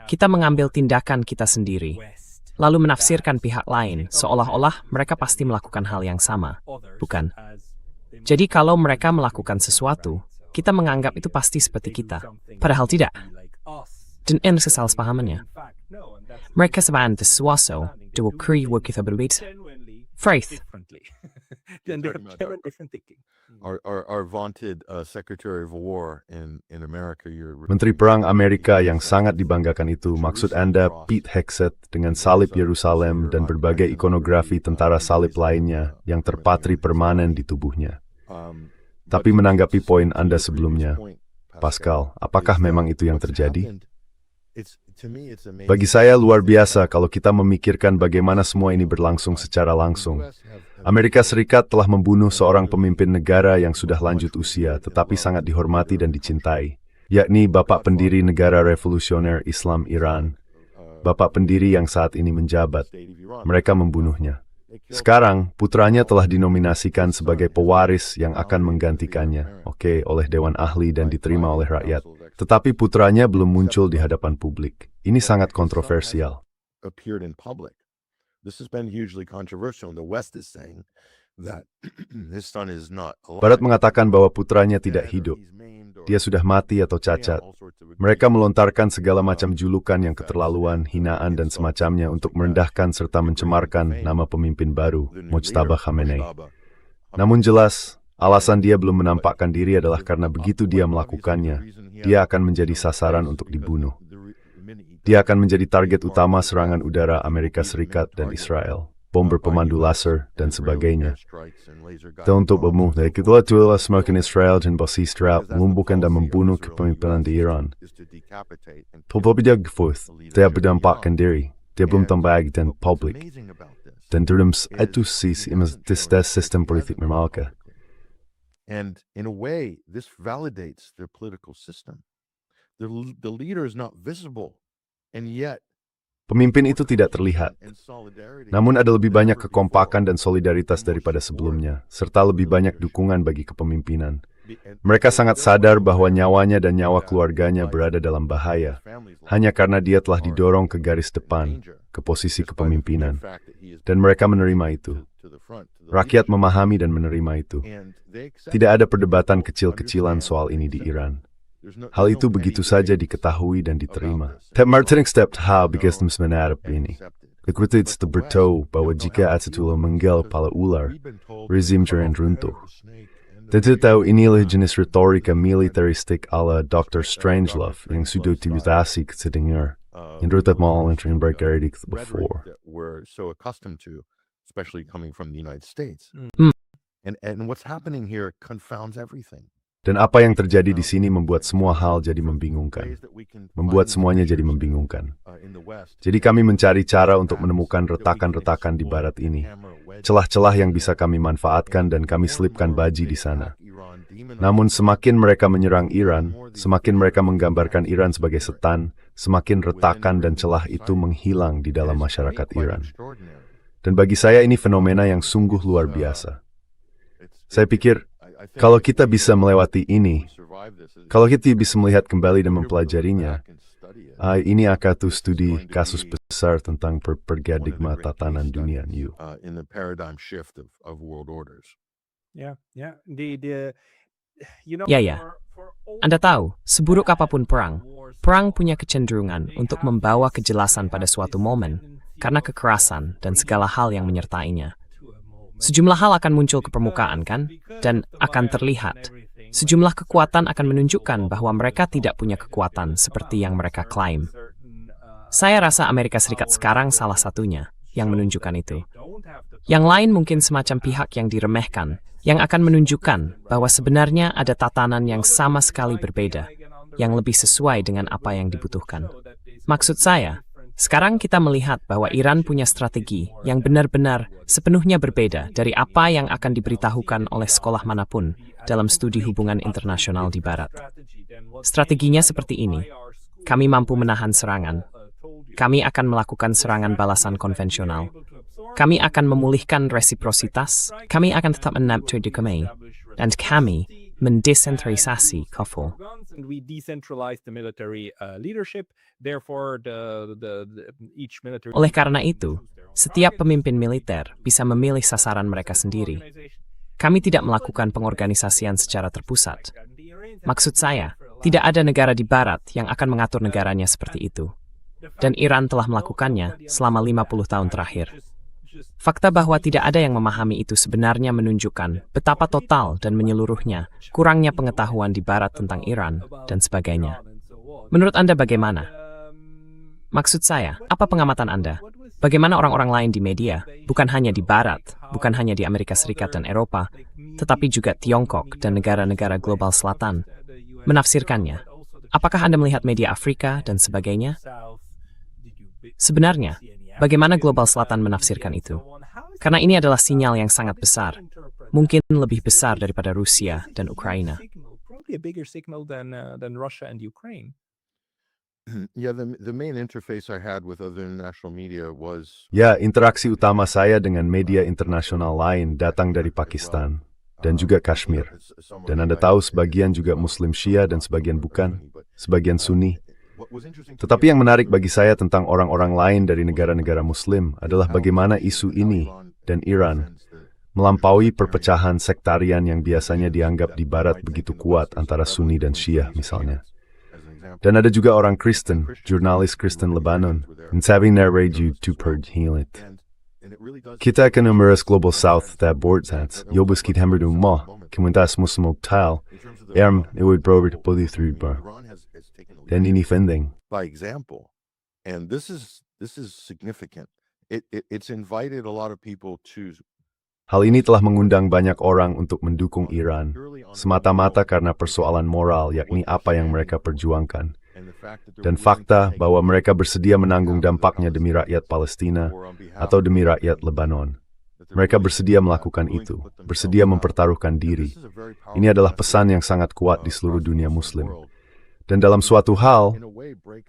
Kita mengambil tindakan kita sendiri, lalu menafsirkan pihak lain, seolah-olah mereka pasti melakukan hal yang sama, bukan? Jadi kalau mereka melakukan sesuatu, kita menganggap itu pasti seperti kita, padahal tidak. Dan ini kesalahpahamannya. Mereka sebenarnya sesuatu, dua kri kita berbeda. Faith. Then they're different thinking. Our vaunted Secretary of War in America. Menteri Perang Amerika yang sangat dibanggakan itu, maksud Anda Pete Hegseth dengan salib Yerusalem dan berbagai ikonografi tentara salib lainnya yang terpatri permanen di tubuhnya. Tapi menanggapi poin Anda sebelumnya, Pascal, apakah memang itu yang terjadi? Bagi saya luar biasa kalau kita memikirkan bagaimana semua ini berlangsung secara langsung. Amerika Serikat telah membunuh seorang pemimpin negara yang sudah lanjut usia tetapi sangat dihormati dan dicintai, yakni Bapak Pendiri Negara Revolusioner Islam Iran. Bapak pendiri yang saat ini menjabat. Mereka membunuhnya. Sekarang, putranya telah dinominasikan sebagai pewaris yang akan menggantikannya, oleh Dewan Ahli dan diterima oleh rakyat. Tetapi putranya belum muncul di hadapan publik. Ini sangat kontroversial. Barat mengatakan bahwa putranya tidak hidup. dia sudah mati atau cacat. Mereka melontarkan segala macam julukan yang keterlaluan, hinaan, dan semacamnya untuk merendahkan serta mencemarkan nama pemimpin baru, Mojtaba Khamenei. Namun jelas, alasan dia belum menampakkan diri adalah karena begitu dia melakukannya, dia akan menjadi sasaran untuk dibunuh. Dia akan menjadi target utama serangan udara Amerika Serikat dan Israel, bom berpemandu laser, dan sebagainya. Untuk memudah itulah semakin Israel dan basis Israel melumpuhkan dan membunuh kepemimpinan di Iran. Tetapi dia gefuth, dia berdampakkan diri, dia belum tambah dan publik. Dan dalam itu sistem politik mereka. And in a way, this validates their political system. The leader is not visible, and yet Pemimpin itu tidak terlihat. Namun ada lebih banyak kekompakan dan solidaritas daripada sebelumnya, serta lebih banyak dukungan bagi kepemimpinan. Mereka sangat sadar bahwa nyawanya dan nyawa keluarganya berada dalam bahaya, hanya karena dia telah didorong ke garis depan, ke posisi kepemimpinan. Dan mereka menerima itu. Rakyat memahami dan menerima itu. Tidak ada perdebatan kecil-kecilan soal ini di Iran. Hal itu begitu saja diketahui dan diterima. Martin accept how because menghadap ini. Kita bertahu bahwa jika Atatürk menggal pala ular, rezim akan runtuh. Tentu tahu inilah jenis retorika militeristik ala Dr. Strangelove yang sudah dibatasi kesedengar. Yang rutat mal yang berkali before. we're so accustomed to, especially coming from the United States. And what's happening here confounds everything. Dan apa yang terjadi di sini membuat semua hal jadi membingungkan. Membuat semuanya jadi membingungkan. Jadi kami mencari cara untuk menemukan retakan-retakan di barat ini. Celah-celah yang bisa kami manfaatkan dan kami selipkan baji di sana. Namun semakin mereka menyerang Iran, semakin mereka menggambarkan Iran sebagai setan, semakin retakan dan celah itu menghilang di dalam masyarakat Iran. Dan bagi saya ini fenomena yang sungguh luar biasa. Saya pikir, kalau kita bisa melewati ini, kalau kita bisa melihat kembali dan mempelajarinya, ini akan tuh studi kasus besar tentang paradigma tatanan dunia new. In the paradigm shift of world orders. Yeah. Ya. Anda tahu, seburuk apapun perang, perang punya kecenderungan untuk membawa kejelasan pada suatu momen karena kekerasan dan segala hal yang menyertainya. Sejumlah hal akan muncul ke permukaan, kan? Dan akan terlihat. Sejumlah kekuatan akan menunjukkan bahwa mereka tidak punya kekuatan seperti yang mereka klaim. Saya rasa Amerika Serikat sekarang salah satunya yang menunjukkan itu. Yang lain mungkin semacam pihak yang diremehkan, yang akan menunjukkan bahwa sebenarnya ada tatanan yang sama sekali berbeda, yang lebih sesuai dengan apa yang dibutuhkan. Maksud saya, sekarang kita melihat bahwa Iran punya strategi yang benar-benar sepenuhnya berbeda dari apa yang akan diberitahukan oleh sekolah manapun dalam studi hubungan internasional di Barat. Strateginya seperti ini. Kami mampu menahan serangan. Kami akan melakukan serangan balasan konvensional. Kami akan memulihkan resiprositas. Kami akan tetap menabtur di kami. Dan kami mendesentralisasi kafo. We decentralize the military leadership. Therefore, each military. Oleh karena itu, setiap pemimpin militer bisa memilih sasaran mereka sendiri. Kami tidak melakukan pengorganisasian secara terpusat. Maksud saya, tidak ada negara di Barat yang akan mengatur negaranya seperti itu. Dan Iran telah melakukannya selama 50 tahun terakhir. Fakta bahwa tidak ada yang memahami itu sebenarnya menunjukkan betapa total dan menyeluruhnya kurangnya pengetahuan di Barat tentang Iran dan sebagainya. Menurut Anda bagaimana? Maksud saya, apa pengamatan Anda? Bagaimana orang-orang lain di media, bukan hanya di Barat, bukan hanya di Amerika Serikat dan Eropa, tetapi juga Tiongkok dan negara-negara global selatan, menafsirkannya? Apakah Anda melihat media Afrika dan sebagainya? Sebenarnya, bagaimana global selatan menafsirkan itu? Karena ini adalah sinyal yang sangat besar, mungkin lebih besar daripada Rusia dan Ukraina. Yeah, the main interface I had with other international media was Ya, interaksi utama saya dengan media internasional lain datang dari Pakistan dan juga Kashmir. Dan Anda tahu sebagian juga Muslim Syiah dan sebagian bukan, sebagian Sunni. Tetapi yang menarik bagi saya tentang orang-orang lain dari negara-negara Muslim adalah bagaimana isu ini dan Iran melampaui perpecahan sektarian yang biasanya dianggap di Barat begitu kuat antara Sunni dan Syiah misalnya. Dan ada juga orang Kristen, jurnalis Kristen Lebanon, and having narrated to purge healit. Kita akan membahas Global South that board sense, Yobus kit hammer do ma, kementas muslim tile, it would brover to pulli through bar. Dan ini penting. By example, and this is significant. It's invited a lot of people to. Hal ini telah mengundang banyak orang untuk mendukung Iran, semata-mata karena persoalan moral, yakni apa yang mereka perjuangkan, dan fakta bahwa mereka bersedia menanggung dampaknya demi rakyat Palestina atau demi rakyat Lebanon. Mereka bersedia melakukan itu, bersedia mempertaruhkan diri. Ini adalah pesan yang sangat kuat di seluruh dunia Muslim. Dan dalam suatu hal,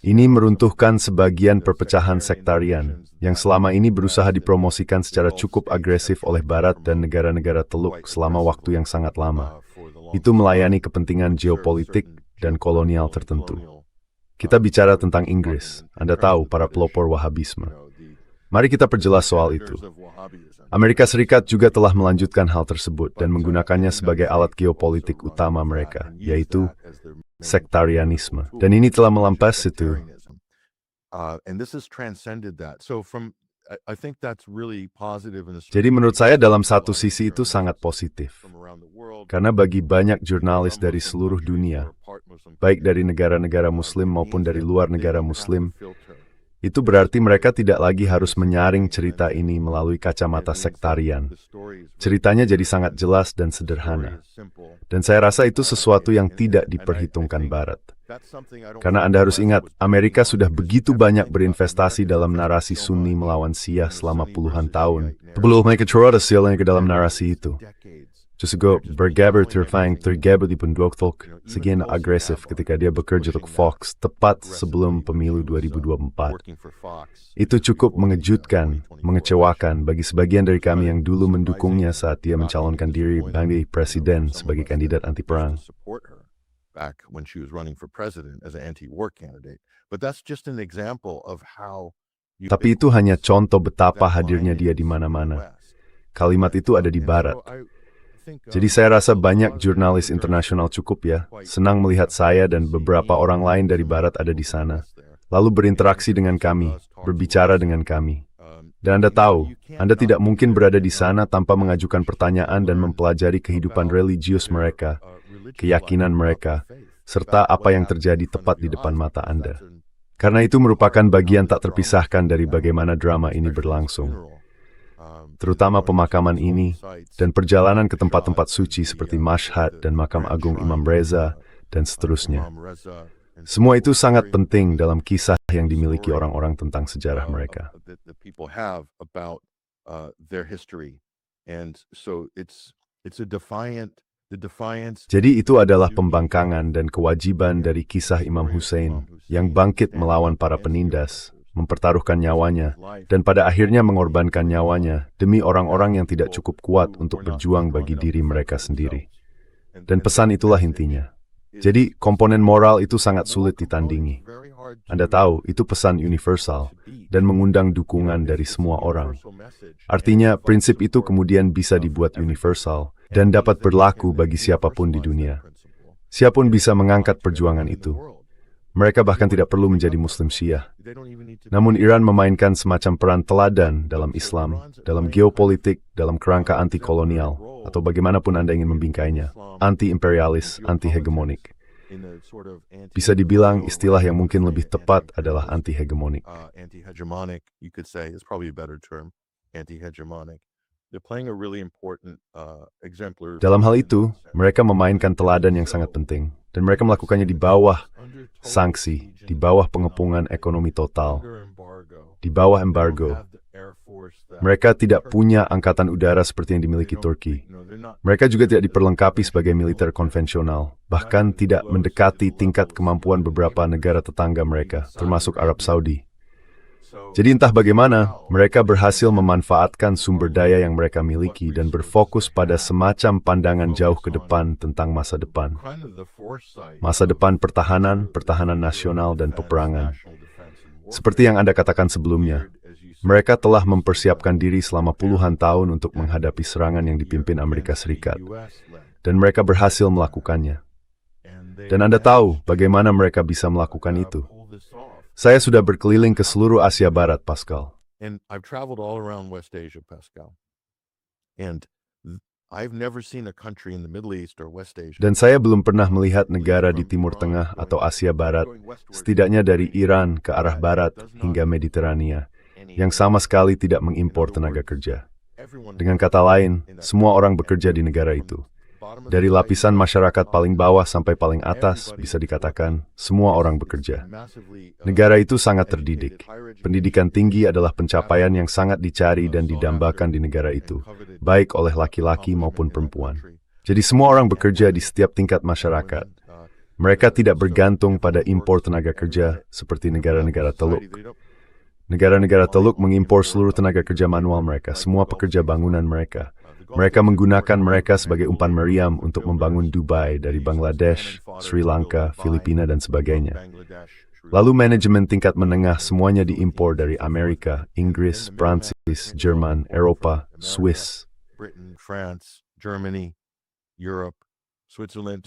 ini meruntuhkan sebagian perpecahan sektarian yang selama ini berusaha dipromosikan secara cukup agresif oleh Barat dan negara-negara Teluk selama waktu yang sangat lama. Itu melayani kepentingan geopolitik dan kolonial tertentu. Kita bicara tentang Inggris, Anda tahu para pelopor Wahabisme. Mari kita perjelas soal itu. Amerika Serikat juga telah melanjutkan hal tersebut dan menggunakannya sebagai alat geopolitik utama mereka, yaitu sektarianisme. Dan ini telah melampaui itu. Jadi menurut saya dalam satu sisi itu sangat positif. Karena bagi banyak jurnalis dari seluruh dunia, baik dari negara-negara Muslim maupun dari luar negara Muslim, itu berarti mereka tidak lagi harus menyaring cerita ini melalui kacamata sektarian. Ceritanya jadi sangat jelas dan sederhana. Dan saya rasa itu sesuatu yang tidak diperhitungkan Barat. Karena Anda harus ingat, Amerika sudah begitu banyak berinvestasi dalam narasi Sunni melawan Syiah selama puluhan tahun. Belum mereka ke dalam narasi itu. Justru bergabar tergabar di penduduk sekian agresif ketika dia bekerja untuk Fox tepat sebelum pemilu 2024. Itu cukup mengejutkan, mengecewakan bagi sebagian dari kami yang dulu mendukungnya saat dia mencalonkan diri sebagai presiden sebagai kandidat anti perang. Tapi itu hanya contoh betapa hadirnya dia di mana-mana. Kalimat itu ada di Barat. Jadi saya rasa banyak jurnalis internasional cukup senang melihat saya dan beberapa orang lain dari Barat ada di sana, lalu berinteraksi dengan kami, berbicara dengan kami. Dan Anda tahu, Anda tidak mungkin berada di sana tanpa mengajukan pertanyaan dan mempelajari kehidupan religius mereka, keyakinan mereka, serta apa yang terjadi tepat di depan mata Anda. Karena itu merupakan bagian tak terpisahkan dari bagaimana drama ini berlangsung. Terutama pemakaman ini, dan perjalanan ke tempat-tempat suci seperti Mashhad dan Makam Agung Imam Reza, dan seterusnya. Semua itu sangat penting dalam kisah yang dimiliki orang-orang tentang sejarah mereka. Jadi itu adalah pembangkangan dan kewajiban dari kisah Imam Hussein yang bangkit melawan para penindas, mempertaruhkan nyawanya, dan pada akhirnya mengorbankan nyawanya demi orang-orang yang tidak cukup kuat untuk berjuang bagi diri mereka sendiri. Dan pesan itulah intinya. Jadi, komponen moral itu sangat sulit ditandingi. Anda tahu, itu pesan universal dan mengundang dukungan dari semua orang. Artinya, prinsip itu kemudian bisa dibuat universal dan dapat berlaku bagi siapapun di dunia. Siapapun bisa mengangkat perjuangan itu. Mereka bahkan tidak perlu menjadi Muslim Syiah. Namun Iran memainkan semacam peran teladan dalam Islam, dalam geopolitik, dalam kerangka anti-kolonial, atau bagaimanapun Anda ingin membingkainya, anti-imperialis, anti-hegemonik. Bisa dibilang istilah yang mungkin lebih tepat adalah anti-hegemonik. Dalam hal itu, mereka memainkan teladan yang sangat penting, dan mereka melakukannya di bawah sanksi, di bawah pengepungan ekonomi total, di bawah embargo. Mereka tidak punya angkatan udara seperti yang dimiliki Turki. Mereka juga tidak diperlengkapi sebagai militer konvensional, bahkan tidak mendekati tingkat kemampuan beberapa negara tetangga mereka, termasuk Arab Saudi. Jadi entah bagaimana, mereka berhasil memanfaatkan sumber daya yang mereka miliki dan berfokus pada semacam pandangan jauh ke depan tentang masa depan. Masa depan pertahanan nasional dan peperangan. Seperti yang Anda katakan sebelumnya, Mereka telah mempersiapkan diri selama puluhan tahun untuk menghadapi serangan yang dipimpin Amerika Serikat, dan mereka berhasil melakukannya. Dan Anda tahu bagaimana mereka bisa melakukan itu. Saya sudah berkeliling ke seluruh Asia Barat, Pascal. And I've traveled all around West Asia, Pascal. And I've never seen a country in the Middle East or West Asia. Dan saya belum pernah melihat negara di Timur Tengah atau Asia Barat, setidaknya dari Iran ke arah barat hingga Mediterania, yang sama sekali tidak mengimpor tenaga kerja. Dengan kata lain, semua orang bekerja di negara itu. Dari lapisan masyarakat paling bawah sampai paling atas, bisa dikatakan, semua orang bekerja. Negara itu sangat terdidik. Pendidikan tinggi adalah pencapaian yang sangat dicari dan didambakan di negara itu, baik oleh laki-laki maupun perempuan. Jadi semua orang bekerja di setiap tingkat masyarakat. Mereka tidak bergantung pada impor tenaga kerja seperti negara-negara Teluk. Negara-negara Teluk mengimpor seluruh tenaga kerja manual mereka, semua pekerja bangunan mereka. Mereka menggunakan mereka sebagai umpan meriam untuk membangun Dubai dari Bangladesh, Sri Lanka, Filipina, dan sebagainya. Lalu manajemen tingkat menengah semuanya diimpor dari Amerika, Inggris, Prancis, Jerman, Eropa, Swiss. Britain, France, Germany, Europe, Switzerland,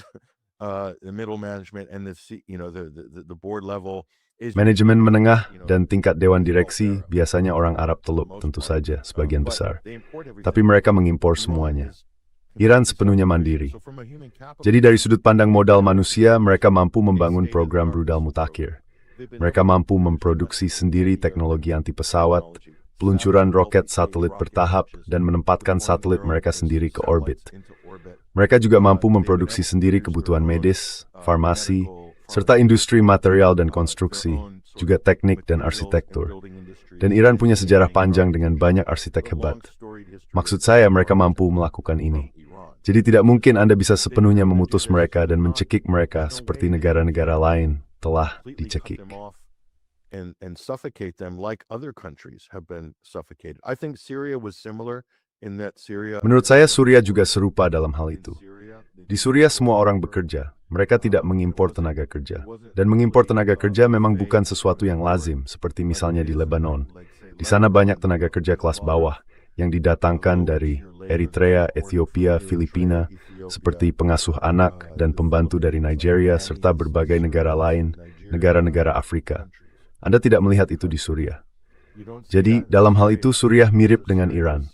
the middle management and the board level. Manajemen menengah dan tingkat dewan direksi biasanya orang Arab Teluk, tentu saja, sebagian besar. Tapi mereka mengimpor semuanya. Iran sepenuhnya mandiri. Jadi dari sudut pandang modal manusia, mereka mampu membangun program rudal mutakhir. Mereka mampu memproduksi sendiri teknologi anti pesawat, peluncuran roket satelit bertahap, dan menempatkan satelit mereka sendiri ke orbit. Mereka juga mampu memproduksi sendiri kebutuhan medis, farmasi, serta industri material dan konstruksi, juga teknik dan arsitektur. Dan Iran punya sejarah panjang dengan banyak arsitek hebat. Maksud saya, mereka mampu melakukan ini. Jadi tidak mungkin Anda bisa sepenuhnya memutus mereka dan mencekik mereka seperti negara-negara lain telah dicekik. And suffocate them like other countries have been suffocated. I think Syria was similar in that Syria. Menurut saya, Suriah juga serupa dalam hal itu. Di Suriah semua orang bekerja. Mereka tidak mengimpor tenaga kerja. Dan mengimpor tenaga kerja memang bukan sesuatu yang lazim, seperti misalnya di Lebanon. Di sana banyak tenaga kerja kelas bawah yang didatangkan dari Eritrea, Ethiopia, Filipina, seperti pengasuh anak dan pembantu dari Nigeria, serta berbagai negara lain, negara-negara Afrika. Anda tidak melihat itu di Suriah. Jadi, dalam hal itu Suriah mirip dengan Iran.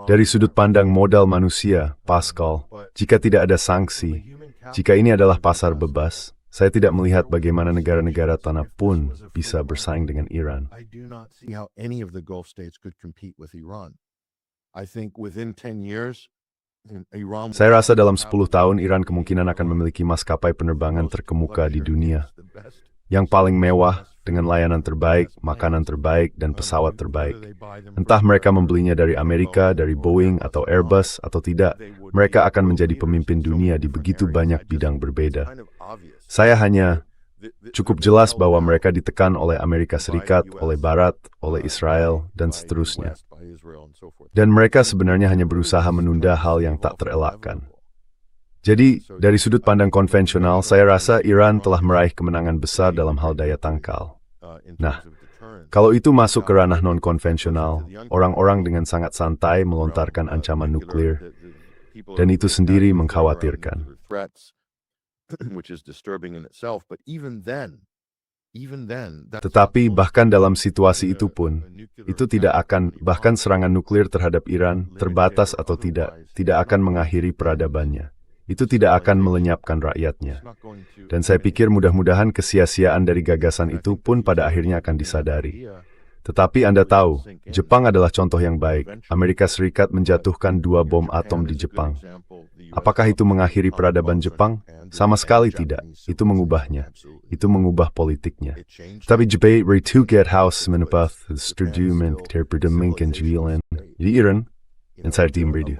Dari sudut pandang modal manusia, Pascal, jika tidak ada sanksi, jika ini adalah pasar bebas, saya tidak melihat bagaimana negara-negara tanah pun bisa bersaing dengan Iran. I do not see how any of the Gulf states could compete with Iran. I think within 10 years, Iran. Saya rasa dalam 10 tahun Iran kemungkinan akan memiliki maskapai penerbangan terkemuka di dunia. Yang paling mewah, dengan layanan terbaik, makanan terbaik, dan pesawat terbaik. Entah mereka membelinya dari Amerika, dari Boeing, atau Airbus, atau tidak, mereka akan menjadi pemimpin dunia di begitu banyak bidang berbeda. Saya hanya cukup jelas bahwa mereka ditekan oleh Amerika Serikat, oleh Barat, oleh Israel, dan seterusnya. Dan mereka sebenarnya hanya berusaha menunda hal yang tak terelakkan. Jadi, dari sudut pandang konvensional, saya rasa Iran telah meraih kemenangan besar dalam hal daya tangkal. Nah, kalau itu masuk ke ranah non-konvensional, orang-orang dengan sangat santai melontarkan ancaman nuklir, dan itu sendiri mengkhawatirkan. Tetapi bahkan dalam situasi itu pun, itu tidak akan, bahkan serangan nuklir terhadap Iran, terbatas atau tidak akan mengakhiri peradabannya. Itu tidak akan melenyapkan rakyatnya. Dan saya pikir mudah-mudahan kesia-siaan dari gagasan itu pun pada akhirnya akan disadari. Tetapi Anda tahu, Jepang adalah contoh yang baik. Amerika Serikat menjatuhkan 2 bom atom di Jepang. Apakah itu mengakhiri peradaban Jepang? Sama sekali tidak. Itu mengubahnya. Itu mengubah politiknya. Tapi Jepang retugget house menepath studiumen terperdamingkan jualan. Di Iran, and saya memberi.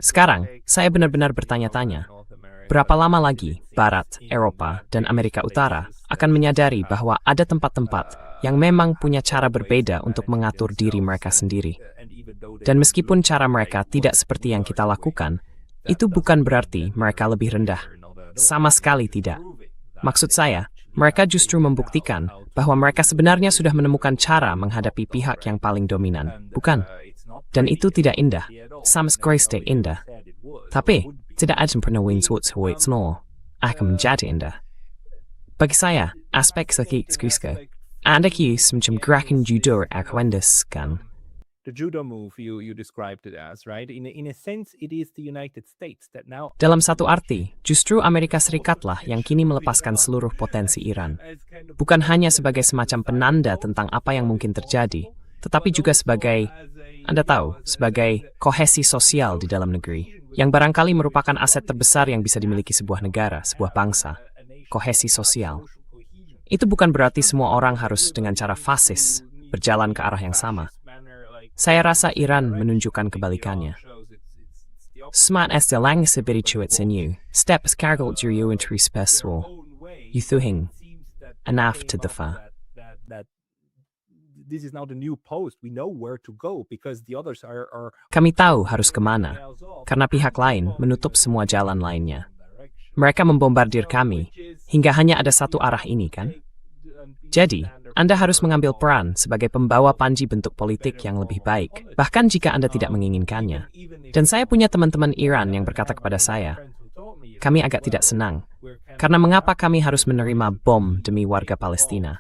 Sekarang, saya benar-benar bertanya-tanya, berapa lama lagi Barat, Eropa, dan Amerika Utara akan menyadari bahwa ada tempat-tempat yang memang punya cara berbeda untuk mengatur diri mereka sendiri. Dan meskipun cara mereka tidak seperti yang kita lakukan, itu bukan berarti mereka lebih rendah. Sama sekali tidak. Maksud saya, mereka justru membuktikan bahwa mereka sebenarnya sudah menemukan cara menghadapi pihak yang paling dominan, bukan? Dan itu tidak indah, sama sekali tidak indah. Tapi, tidak ada yang pernah akan menjadi indah. Bagi saya, aspek sekaligus Anda kius macam gerakan judo Aquendus kan. The judo move you described it as, right? In a sense, it is the United States that now. Dalam satu arti, justru Amerika Serikatlah yang kini melepaskan seluruh potensi Iran. Bukan hanya sebagai semacam penanda tentang apa yang mungkin terjadi, tetapi juga sebagai, Anda tahu, sebagai kohesi sosial di dalam negeri, yang barangkali merupakan aset terbesar yang bisa dimiliki sebuah negara, sebuah bangsa. Kohesi sosial. Itu bukan berarti semua orang harus dengan cara fasis berjalan ke arah yang sama. Saya rasa Iran menunjukkan kebalikannya. Smart as the lang spirituet senyu, step skargol juriu into speswo, yuthuhing, enough to the fa. This is now the new post. We know where to go because the others are. Kami tahu harus kemana, karena pihak lain menutup semua jalan lainnya. Mereka membombardir kami, hingga hanya ada satu arah ini, kan? Jadi, Anda harus mengambil peran sebagai pembawa panji bentuk politik yang lebih baik, bahkan jika Anda tidak menginginkannya. Dan saya punya teman-teman Iran yang berkata kepada saya, kami agak tidak senang, karena mengapa kami harus menerima bom demi warga Palestina?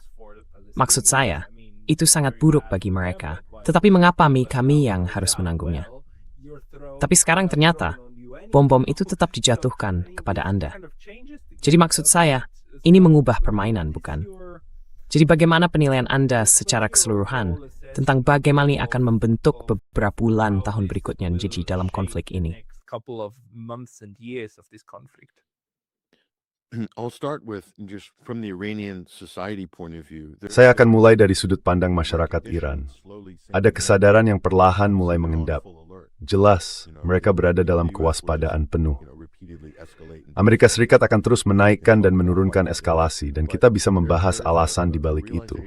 Maksud saya, itu sangat buruk bagi mereka, tetapi mengapa kami yang harus menanggungnya? Tapi sekarang ternyata, bom-bom itu tetap dijatuhkan kepada Anda. Jadi maksud saya, ini mengubah permainan, bukan? Jadi bagaimana penilaian Anda secara keseluruhan tentang bagaimana akan membentuk beberapa bulan tahun berikutnya jadi dalam konflik ini? I'll start with just from the Iranian society point of view. Saya akan mulai dari sudut pandang masyarakat Iran. Ada kesadaran yang perlahan mulai mengendap. Jelas, mereka berada dalam kewaspadaan penuh. Amerika Serikat akan terus menaikkan dan menurunkan eskalasi, dan kita bisa membahas alasan di balik itu.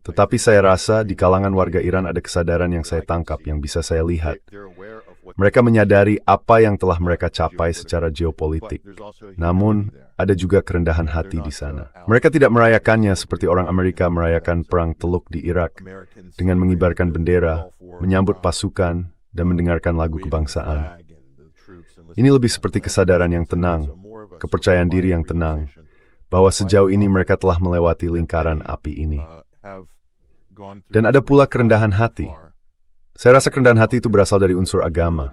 Tetapi saya rasa di kalangan warga Iran ada kesadaran yang saya tangkap, yang bisa saya lihat. Mereka menyadari apa yang telah mereka capai secara geopolitik. Namun, ada juga kerendahan hati di sana. Mereka tidak merayakannya seperti orang Amerika merayakan Perang Teluk di Irak, dengan mengibarkan bendera, menyambut pasukan, dan mendengarkan lagu kebangsaan. Ini lebih seperti kesadaran yang tenang, kepercayaan diri yang tenang, bahwa sejauh ini mereka telah melewati lingkaran api ini. Dan ada pula kerendahan hati. Saya rasa kerendahan hati itu berasal dari unsur agama,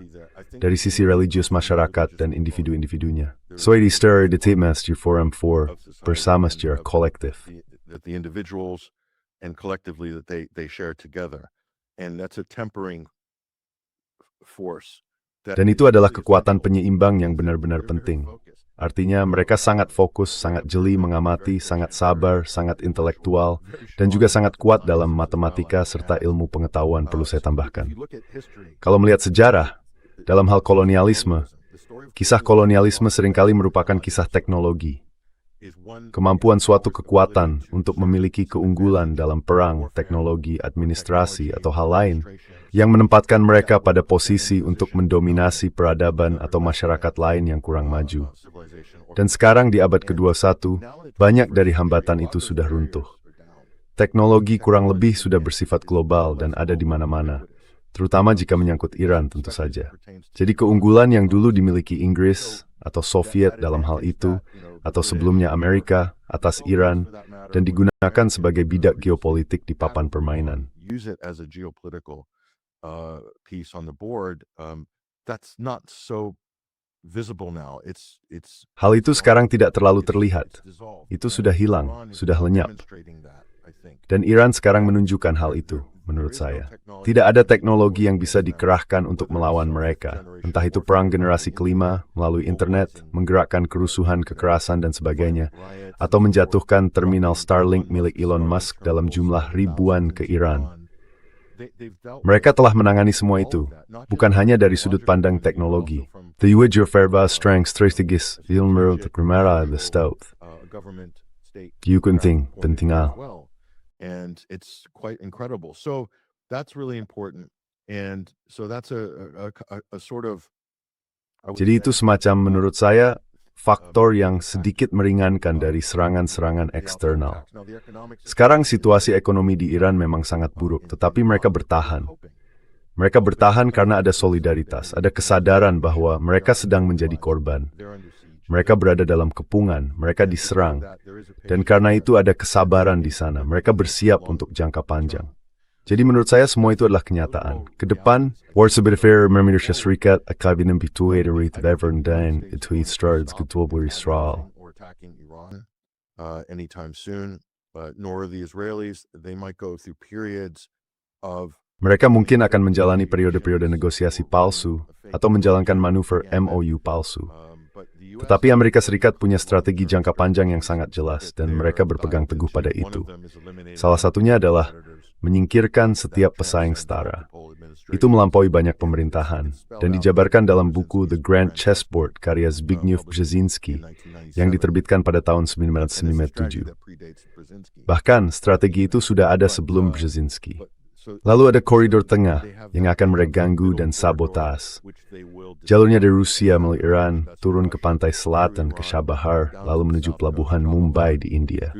dari sisi religius masyarakat dan individu-individunya. Soy dister de temas di forum for bersama secara kolektif. The individuals and collectively that they share together. And that's a tempering force. Dan itu adalah kekuatan penyeimbang yang benar-benar penting. Artinya mereka sangat fokus, sangat jeli mengamati, sangat sabar, sangat intelektual, dan juga sangat kuat dalam matematika serta ilmu pengetahuan perlu saya tambahkan. Kalau melihat sejarah, dalam hal kolonialisme, kisah kolonialisme seringkali merupakan kisah teknologi. Kemampuan suatu kekuatan untuk memiliki keunggulan dalam perang, teknologi, administrasi, atau hal lain yang menempatkan mereka pada posisi untuk mendominasi peradaban atau masyarakat lain yang kurang maju. Dan sekarang di abad ke-21, banyak dari hambatan itu sudah runtuh. Teknologi kurang lebih sudah bersifat global dan ada di mana-mana, terutama jika menyangkut Iran tentu saja. Jadi keunggulan yang dulu dimiliki Inggris atau Soviet dalam hal itu, atau sebelumnya Amerika atas Iran, dan digunakan sebagai bidak geopolitik di papan permainan. Use it as a geopolitical piece on the board. That's not so visible now. Hal itu sekarang tidak terlalu terlihat. Itu sudah hilang, sudah lenyap. Dan Iran sekarang menunjukkan hal itu, menurut saya. Tidak ada teknologi yang bisa dikerahkan untuk melawan mereka. Entah itu perang generasi kelima, melalui internet, menggerakkan kerusuhan, kekerasan, dan sebagainya. Atau menjatuhkan terminal Starlink milik Elon Musk dalam jumlah ribuan ke Iran. Mereka telah menangani semua itu, bukan hanya dari sudut pandang teknologi. The Uighur Verba Strength Strategis Ilmer Grimara the Stout. Yukunting, pentingal. And it's quite incredible. So that's really important. And so that's a sort of. Jadi itu semacam menurut saya faktor yang sedikit meringankan dari serangan-serangan eksternal. Sekarang situasi ekonomi di Iran memang sangat buruk, tetapi mereka bertahan. Mereka bertahan karena ada solidaritas, ada kesadaran bahwa mereka sedang menjadi korban. Mereka berada dalam kepungan, mereka diserang, dan karena itu ada kesabaran di sana. Mereka bersiap untuk jangka panjang. Jadi menurut saya semua itu adalah kenyataan. Kedepan, war sebenarnya Amerika Serikat akan membutuhkan Bevern dan itu starts ketua Israel. Anytime soon, nor the Israelis. They might go through periods of Mereka mungkin akan menjalani periode-periode negosiasi palsu atau menjalankan manuver MOU palsu. Tetapi Amerika Serikat punya strategi jangka panjang yang sangat jelas dan mereka berpegang teguh pada itu. Salah satunya adalah menyingkirkan setiap pesaing setara. Itu melampaui banyak pemerintahan dan dijabarkan dalam buku The Grand Chessboard karya Zbigniew Brzezinski yang diterbitkan pada tahun 1997. Bahkan strategi itu sudah ada sebelum Brzezinski. Lalu ada koridor tengah yang akan mereka ganggu dan sabotas. Jalurnya dari Rusia melalui Iran, turun ke pantai selatan ke Shah Bahar, lalu menuju pelabuhan Mumbai di India.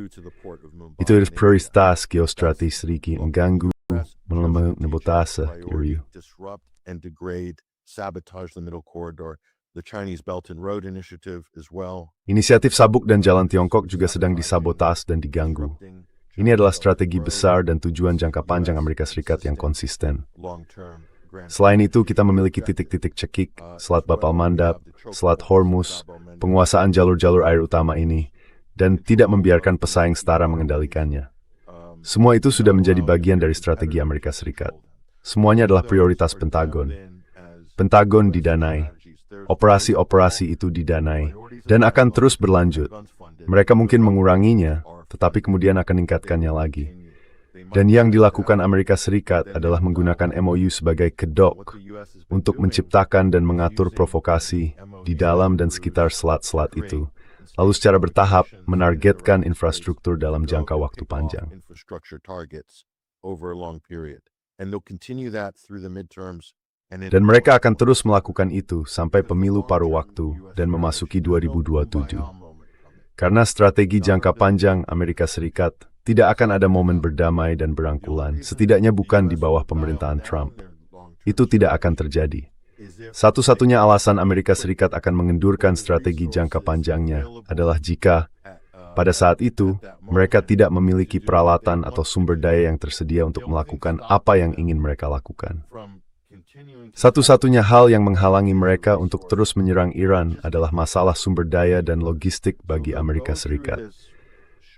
Itu adalah prioritas geostrategis mengganggu, melemah, sabotase, Inisiatif Sabuk dan Jalan Tiongkok juga sedang disabotas dan diganggu. Ini adalah strategi besar dan tujuan jangka panjang Amerika Serikat yang konsisten. Selain itu, kita memiliki titik-titik cekik, Selat Bab al-Mandab, Selat Hormuz, penguasaan jalur-jalur air utama ini, dan tidak membiarkan pesaing setara mengendalikannya. Semua itu sudah menjadi bagian dari strategi Amerika Serikat. Semuanya adalah prioritas Pentagon. Pentagon didanai. Operasi-operasi itu didanai dan akan terus berlanjut. Mereka mungkin menguranginya, tetapi kemudian akan meningkatkannya lagi. Dan yang dilakukan Amerika Serikat adalah menggunakan MOU sebagai kedok untuk menciptakan dan mengatur provokasi di dalam dan sekitar selat-selat itu, lalu secara bertahap menargetkan infrastruktur dalam jangka waktu panjang. Dan mereka akan terus melakukan itu sampai pemilu paruh waktu dan memasuki 2027. Karena strategi jangka panjang Amerika Serikat tidak akan ada momen berdamai dan berangkulan, setidaknya bukan di bawah pemerintahan Trump. Itu tidak akan terjadi. Satu-satunya alasan Amerika Serikat akan mengendurkan strategi jangka panjangnya adalah jika, pada saat itu, mereka tidak memiliki peralatan atau sumber daya yang tersedia untuk melakukan apa yang ingin mereka lakukan. Satu-satunya hal yang menghalangi mereka untuk terus menyerang Iran adalah masalah sumber daya dan logistik bagi Amerika Serikat.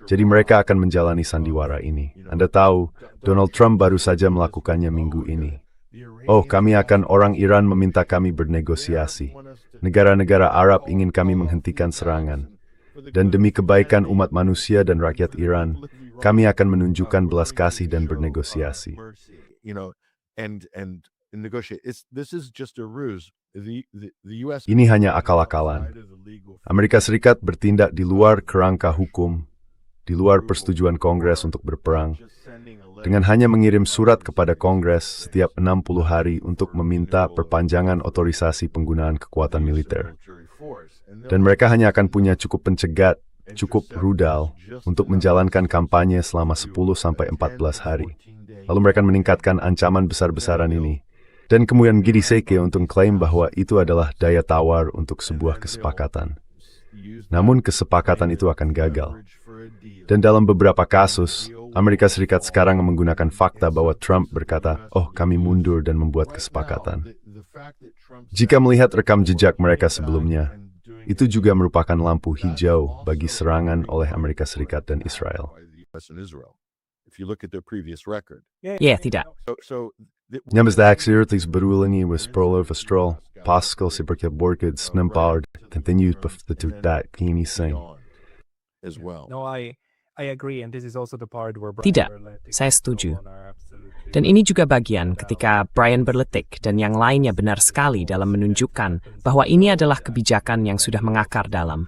Jadi mereka akan menjalani sandiwara ini. Anda tahu, Donald Trump baru saja melakukannya minggu ini. Oh, kami akan orang Iran meminta kami bernegosiasi. Negara-negara Arab ingin kami menghentikan serangan. Dan demi kebaikan umat manusia dan rakyat Iran, kami akan menunjukkan belas kasih dan bernegosiasi. Ini hanya akal-akalan. Amerika Serikat bertindak di luar kerangka hukum, di luar persetujuan Kongres untuk berperang, dengan hanya mengirim surat kepada Kongres setiap 60 hari untuk meminta perpanjangan otorisasi penggunaan kekuatan militer. Dan mereka hanya akan punya cukup pencegat, cukup rudal, untuk menjalankan kampanye selama 10-14 hari. Lalu mereka meningkatkan ancaman besar-besaran ini. Dan kemudian Gidiseke untuk klaim bahwa itu adalah daya tawar untuk sebuah kesepakatan. Namun kesepakatan itu akan gagal. Dan dalam beberapa kasus, Amerika Serikat sekarang menggunakan fakta bahwa Trump berkata, "Oh, kami mundur dan membuat kesepakatan." Jika melihat rekam jejak mereka sebelumnya, itu juga merupakan lampu hijau bagi serangan oleh Amerika Serikat dan Israel. Ya, tidak. Namens de acties bedoelingen was Prolovestrol, Pascal seperti Borgid Snempard, continued beftituut dat kini sing. No, I agree, and this is also the part where Tidak, saya setuju. Dan ini juga bagian ketika Brian Berletik dan yang lainnya benar sekali dalam menunjukkan bahwa ini adalah kebijakan yang sudah mengakar dalam.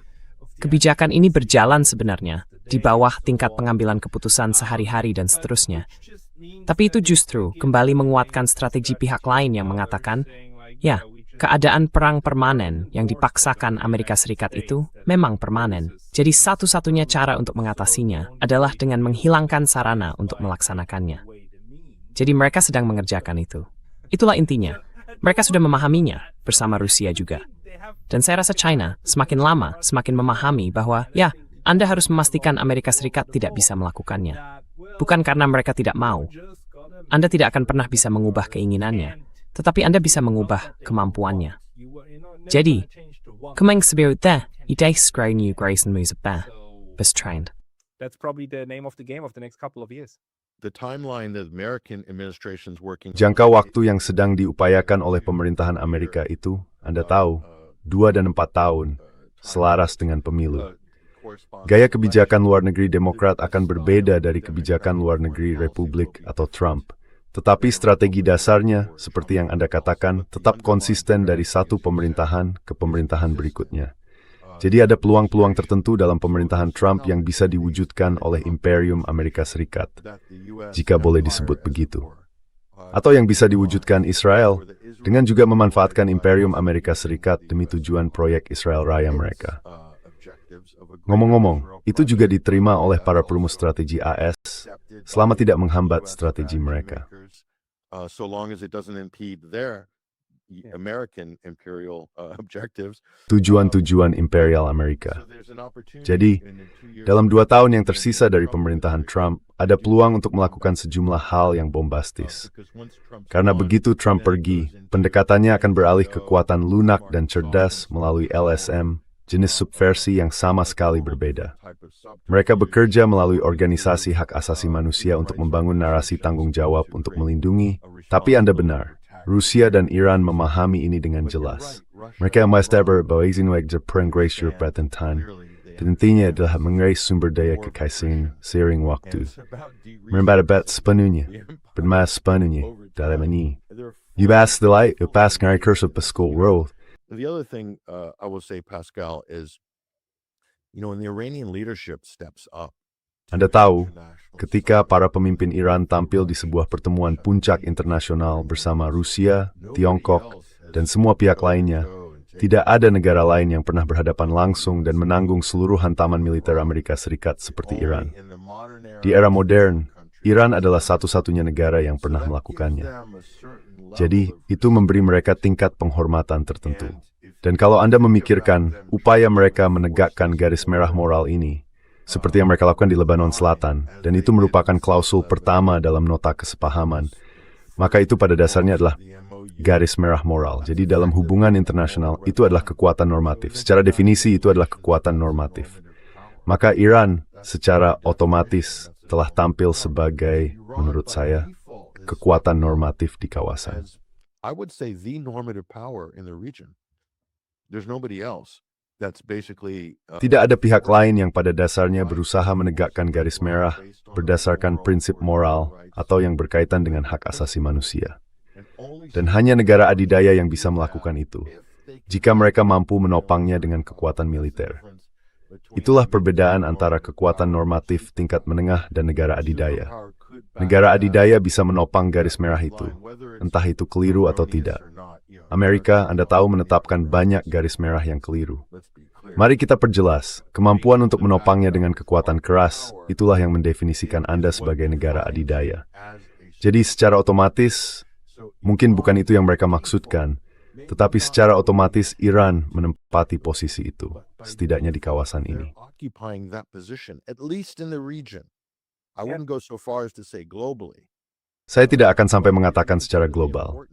Kebijakan ini berjalan sebenarnya di bawah tingkat pengambilan keputusan sehari-hari dan seterusnya. Tapi itu justru kembali menguatkan strategi pihak lain yang mengatakan, ya, keadaan perang permanen yang dipaksakan Amerika Serikat itu memang permanen. Jadi satu-satunya cara untuk mengatasinya adalah dengan menghilangkan sarana untuk melaksanakannya. Jadi mereka sedang mengerjakan itu. Itulah intinya. Mereka sudah memahaminya bersama Rusia juga. Dan saya rasa China semakin lama semakin memahami bahwa ya, Anda harus memastikan Amerika Serikat tidak bisa melakukannya. Bukan karena mereka tidak mau. Anda tidak akan pernah bisa mengubah keinginannya, tetapi Anda bisa mengubah kemampuannya. Jadi, kemeng sebiut teh, idai skray new Grayson Musa trained. That's probably the name of the game of the next couple of years. The timeline that American administration's working on- Jangka waktu yang sedang diupayakan oleh pemerintahan Amerika itu, Anda tahu, 2 dan 4 tahun, selaras dengan pemilu. Gaya kebijakan luar negeri Demokrat akan berbeda dari kebijakan luar negeri Republik atau Trump. Tetapi strategi dasarnya, seperti yang Anda katakan, tetap konsisten dari satu pemerintahan ke pemerintahan berikutnya. Jadi ada peluang-peluang tertentu dalam pemerintahan Trump yang bisa diwujudkan oleh Imperium Amerika Serikat, jika boleh disebut begitu. Atau yang bisa diwujudkan Israel, dengan juga memanfaatkan Imperium Amerika Serikat demi tujuan proyek Israel Raya mereka. Ngomong-ngomong, itu juga diterima oleh para perumus strategi AS selama tidak menghambat strategi mereka. So long as it doesn't impede their American imperial objectives. Tujuan-tujuan Imperial Amerika. Jadi, dalam 2 tahun yang tersisa dari pemerintahan Trump, ada peluang untuk melakukan sejumlah hal yang bombastis. Karena begitu Trump pergi, pendekatannya akan beralih ke kekuatan lunak dan cerdas melalui LSM, jenis subversi yang sama sekali berbeda. Mereka bekerja melalui organisasi hak asasi manusia untuk membangun narasi tanggung jawab untuk melindungi, tapi Anda benar. Rusia dan Iran memahami ini dengan jelas. Mereka memastikan bahwa izin wajar perenggrace European dan intinya adalah mengerais sumber daya kekaisaran seiring waktu. Membabat sepenuhnya, bermas sepenuhnya dalam ini. Yubas delay, upas ngari kursus pascal world. The other thing I will say, Pascal, is, when the Iranian leadership steps up, Anda tahu, ketika para pemimpin Iran tampil di sebuah pertemuan puncak internasional bersama Rusia, Tiongkok, dan semua pihak lainnya, tidak ada negara lain yang pernah berhadapan langsung dan menanggung seluruh hantaman militer Amerika Serikat seperti Iran. Di era modern, Iran adalah satu-satunya negara yang pernah melakukannya. Jadi, itu memberi mereka tingkat penghormatan tertentu. Dan kalau Anda memikirkan upaya mereka menegakkan garis merah moral ini, seperti yang mereka lakukan di Lebanon Selatan, dan itu merupakan klausul pertama dalam nota kesepahaman, maka itu pada dasarnya adalah garis merah moral. Jadi dalam hubungan internasional, itu adalah kekuatan normatif. Secara definisi, itu adalah kekuatan normatif. Maka Iran secara otomatis telah tampil sebagai, menurut saya, kekuatan normatif di kawasan. I would say the normative power in the region. There's nobody else. That's basically, Tidak ada pihak lain yang pada dasarnya berusaha menegakkan garis merah berdasarkan prinsip moral atau yang berkaitan dengan hak asasi manusia. Dan hanya negara adidaya yang bisa melakukan itu, jika mereka mampu menopangnya dengan kekuatan militer. Itulah perbedaan antara kekuatan normatif tingkat menengah dan negara adidaya. Negara adidaya bisa menopang garis merah itu, entah itu keliru atau tidak. Amerika, Anda tahu, menetapkan banyak garis merah yang keliru. Mari kita perjelas, kemampuan untuk menopangnya dengan kekuatan keras, itulah yang mendefinisikan Anda sebagai negara adidaya. Jadi secara otomatis, mungkin bukan itu yang mereka maksudkan, tetapi secara otomatis Iran menempati posisi itu, setidaknya di kawasan ini. occupying that position, at least in the region. I wouldn't go so far as to say globally. Saya tidak akan sampai mengatakan secara global.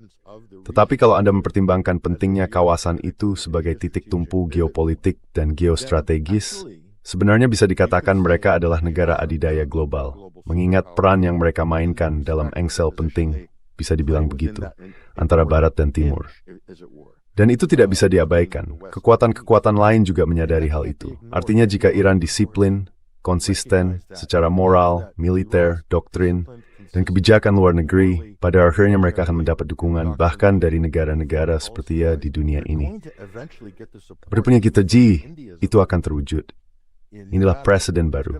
Tetapi kalau Anda mempertimbangkan pentingnya kawasan itu sebagai titik tumpu geopolitik dan geostrategis, sebenarnya bisa dikatakan mereka adalah negara adidaya global, mengingat peran yang mereka mainkan dalam engsel penting, bisa dibilang begitu, antara Barat dan Timur. Dan itu tidak bisa diabaikan. Kekuatan-kekuatan lain juga menyadari hal itu. Artinya jika Iran disiplin, konsisten, secara moral, militer, doktrin, dan kebijakan luar negeri, pada akhirnya mereka akan mendapat dukungan bahkan dari negara-negara seperti ya di dunia ini. Pada punya kita G, itu akan terwujud. Inilah presiden baru.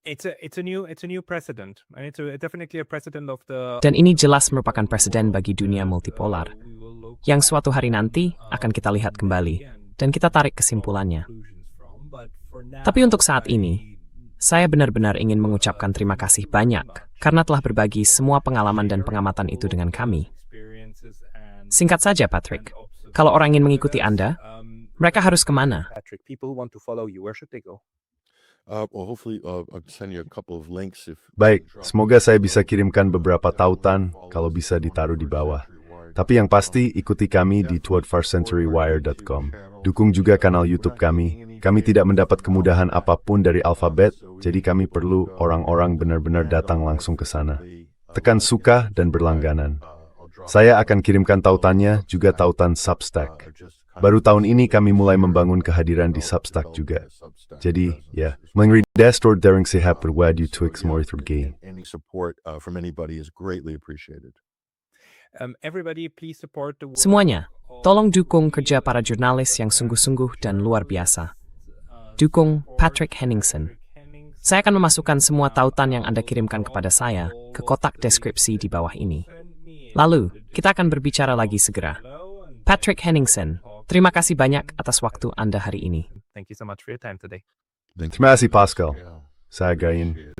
It's a new precedent, and it's definitely a precedent of the. Dan ini jelas merupakan presiden bagi dunia multipolar. yang suatu hari nanti akan kita lihat kembali, dan kita tarik kesimpulannya. Tapi untuk saat ini, saya benar-benar ingin mengucapkan terima kasih banyak karena telah berbagi semua pengalaman dan pengamatan itu dengan kami. Singkat saja, Patrick, kalau orang ingin mengikuti Anda, mereka harus kemana? Patrick, people who want to follow you, where should they go? Well, hopefully, I'll send you a couple of links if. Baik, semoga saya bisa kirimkan beberapa tautan kalau bisa ditaruh di bawah. Tapi yang pasti, ikuti kami di 21stcenturywire.com. Dukung juga kanal YouTube kami. Kami tidak mendapat kemudahan apapun dari Alphabet, jadi kami perlu orang-orang benar-benar datang langsung ke sana. Tekan suka dan berlangganan. Saya akan kirimkan tautannya, juga tautan Substack. Baru tahun ini kami mulai membangun kehadiran di Substack juga. Jadi, ya, mengenai dashboard daring sehat berwadu Twix Morithurgay. Any support from anybody is greatly appreciated. Everybody, please support the work Semuanya, tolong dukung kerja para jurnalis yang sungguh-sungguh dan luar biasa. Dukung Patrick Henningsen. Saya akan memasukkan semua tautan yang Anda kirimkan kepada saya ke kotak deskripsi di bawah ini. Lalu, kita akan berbicara lagi segera. Patrick Henningsen, terima kasih banyak atas waktu Anda hari ini. Thank you so much for your time today. Terima kasih, Pascal. Saya Gain.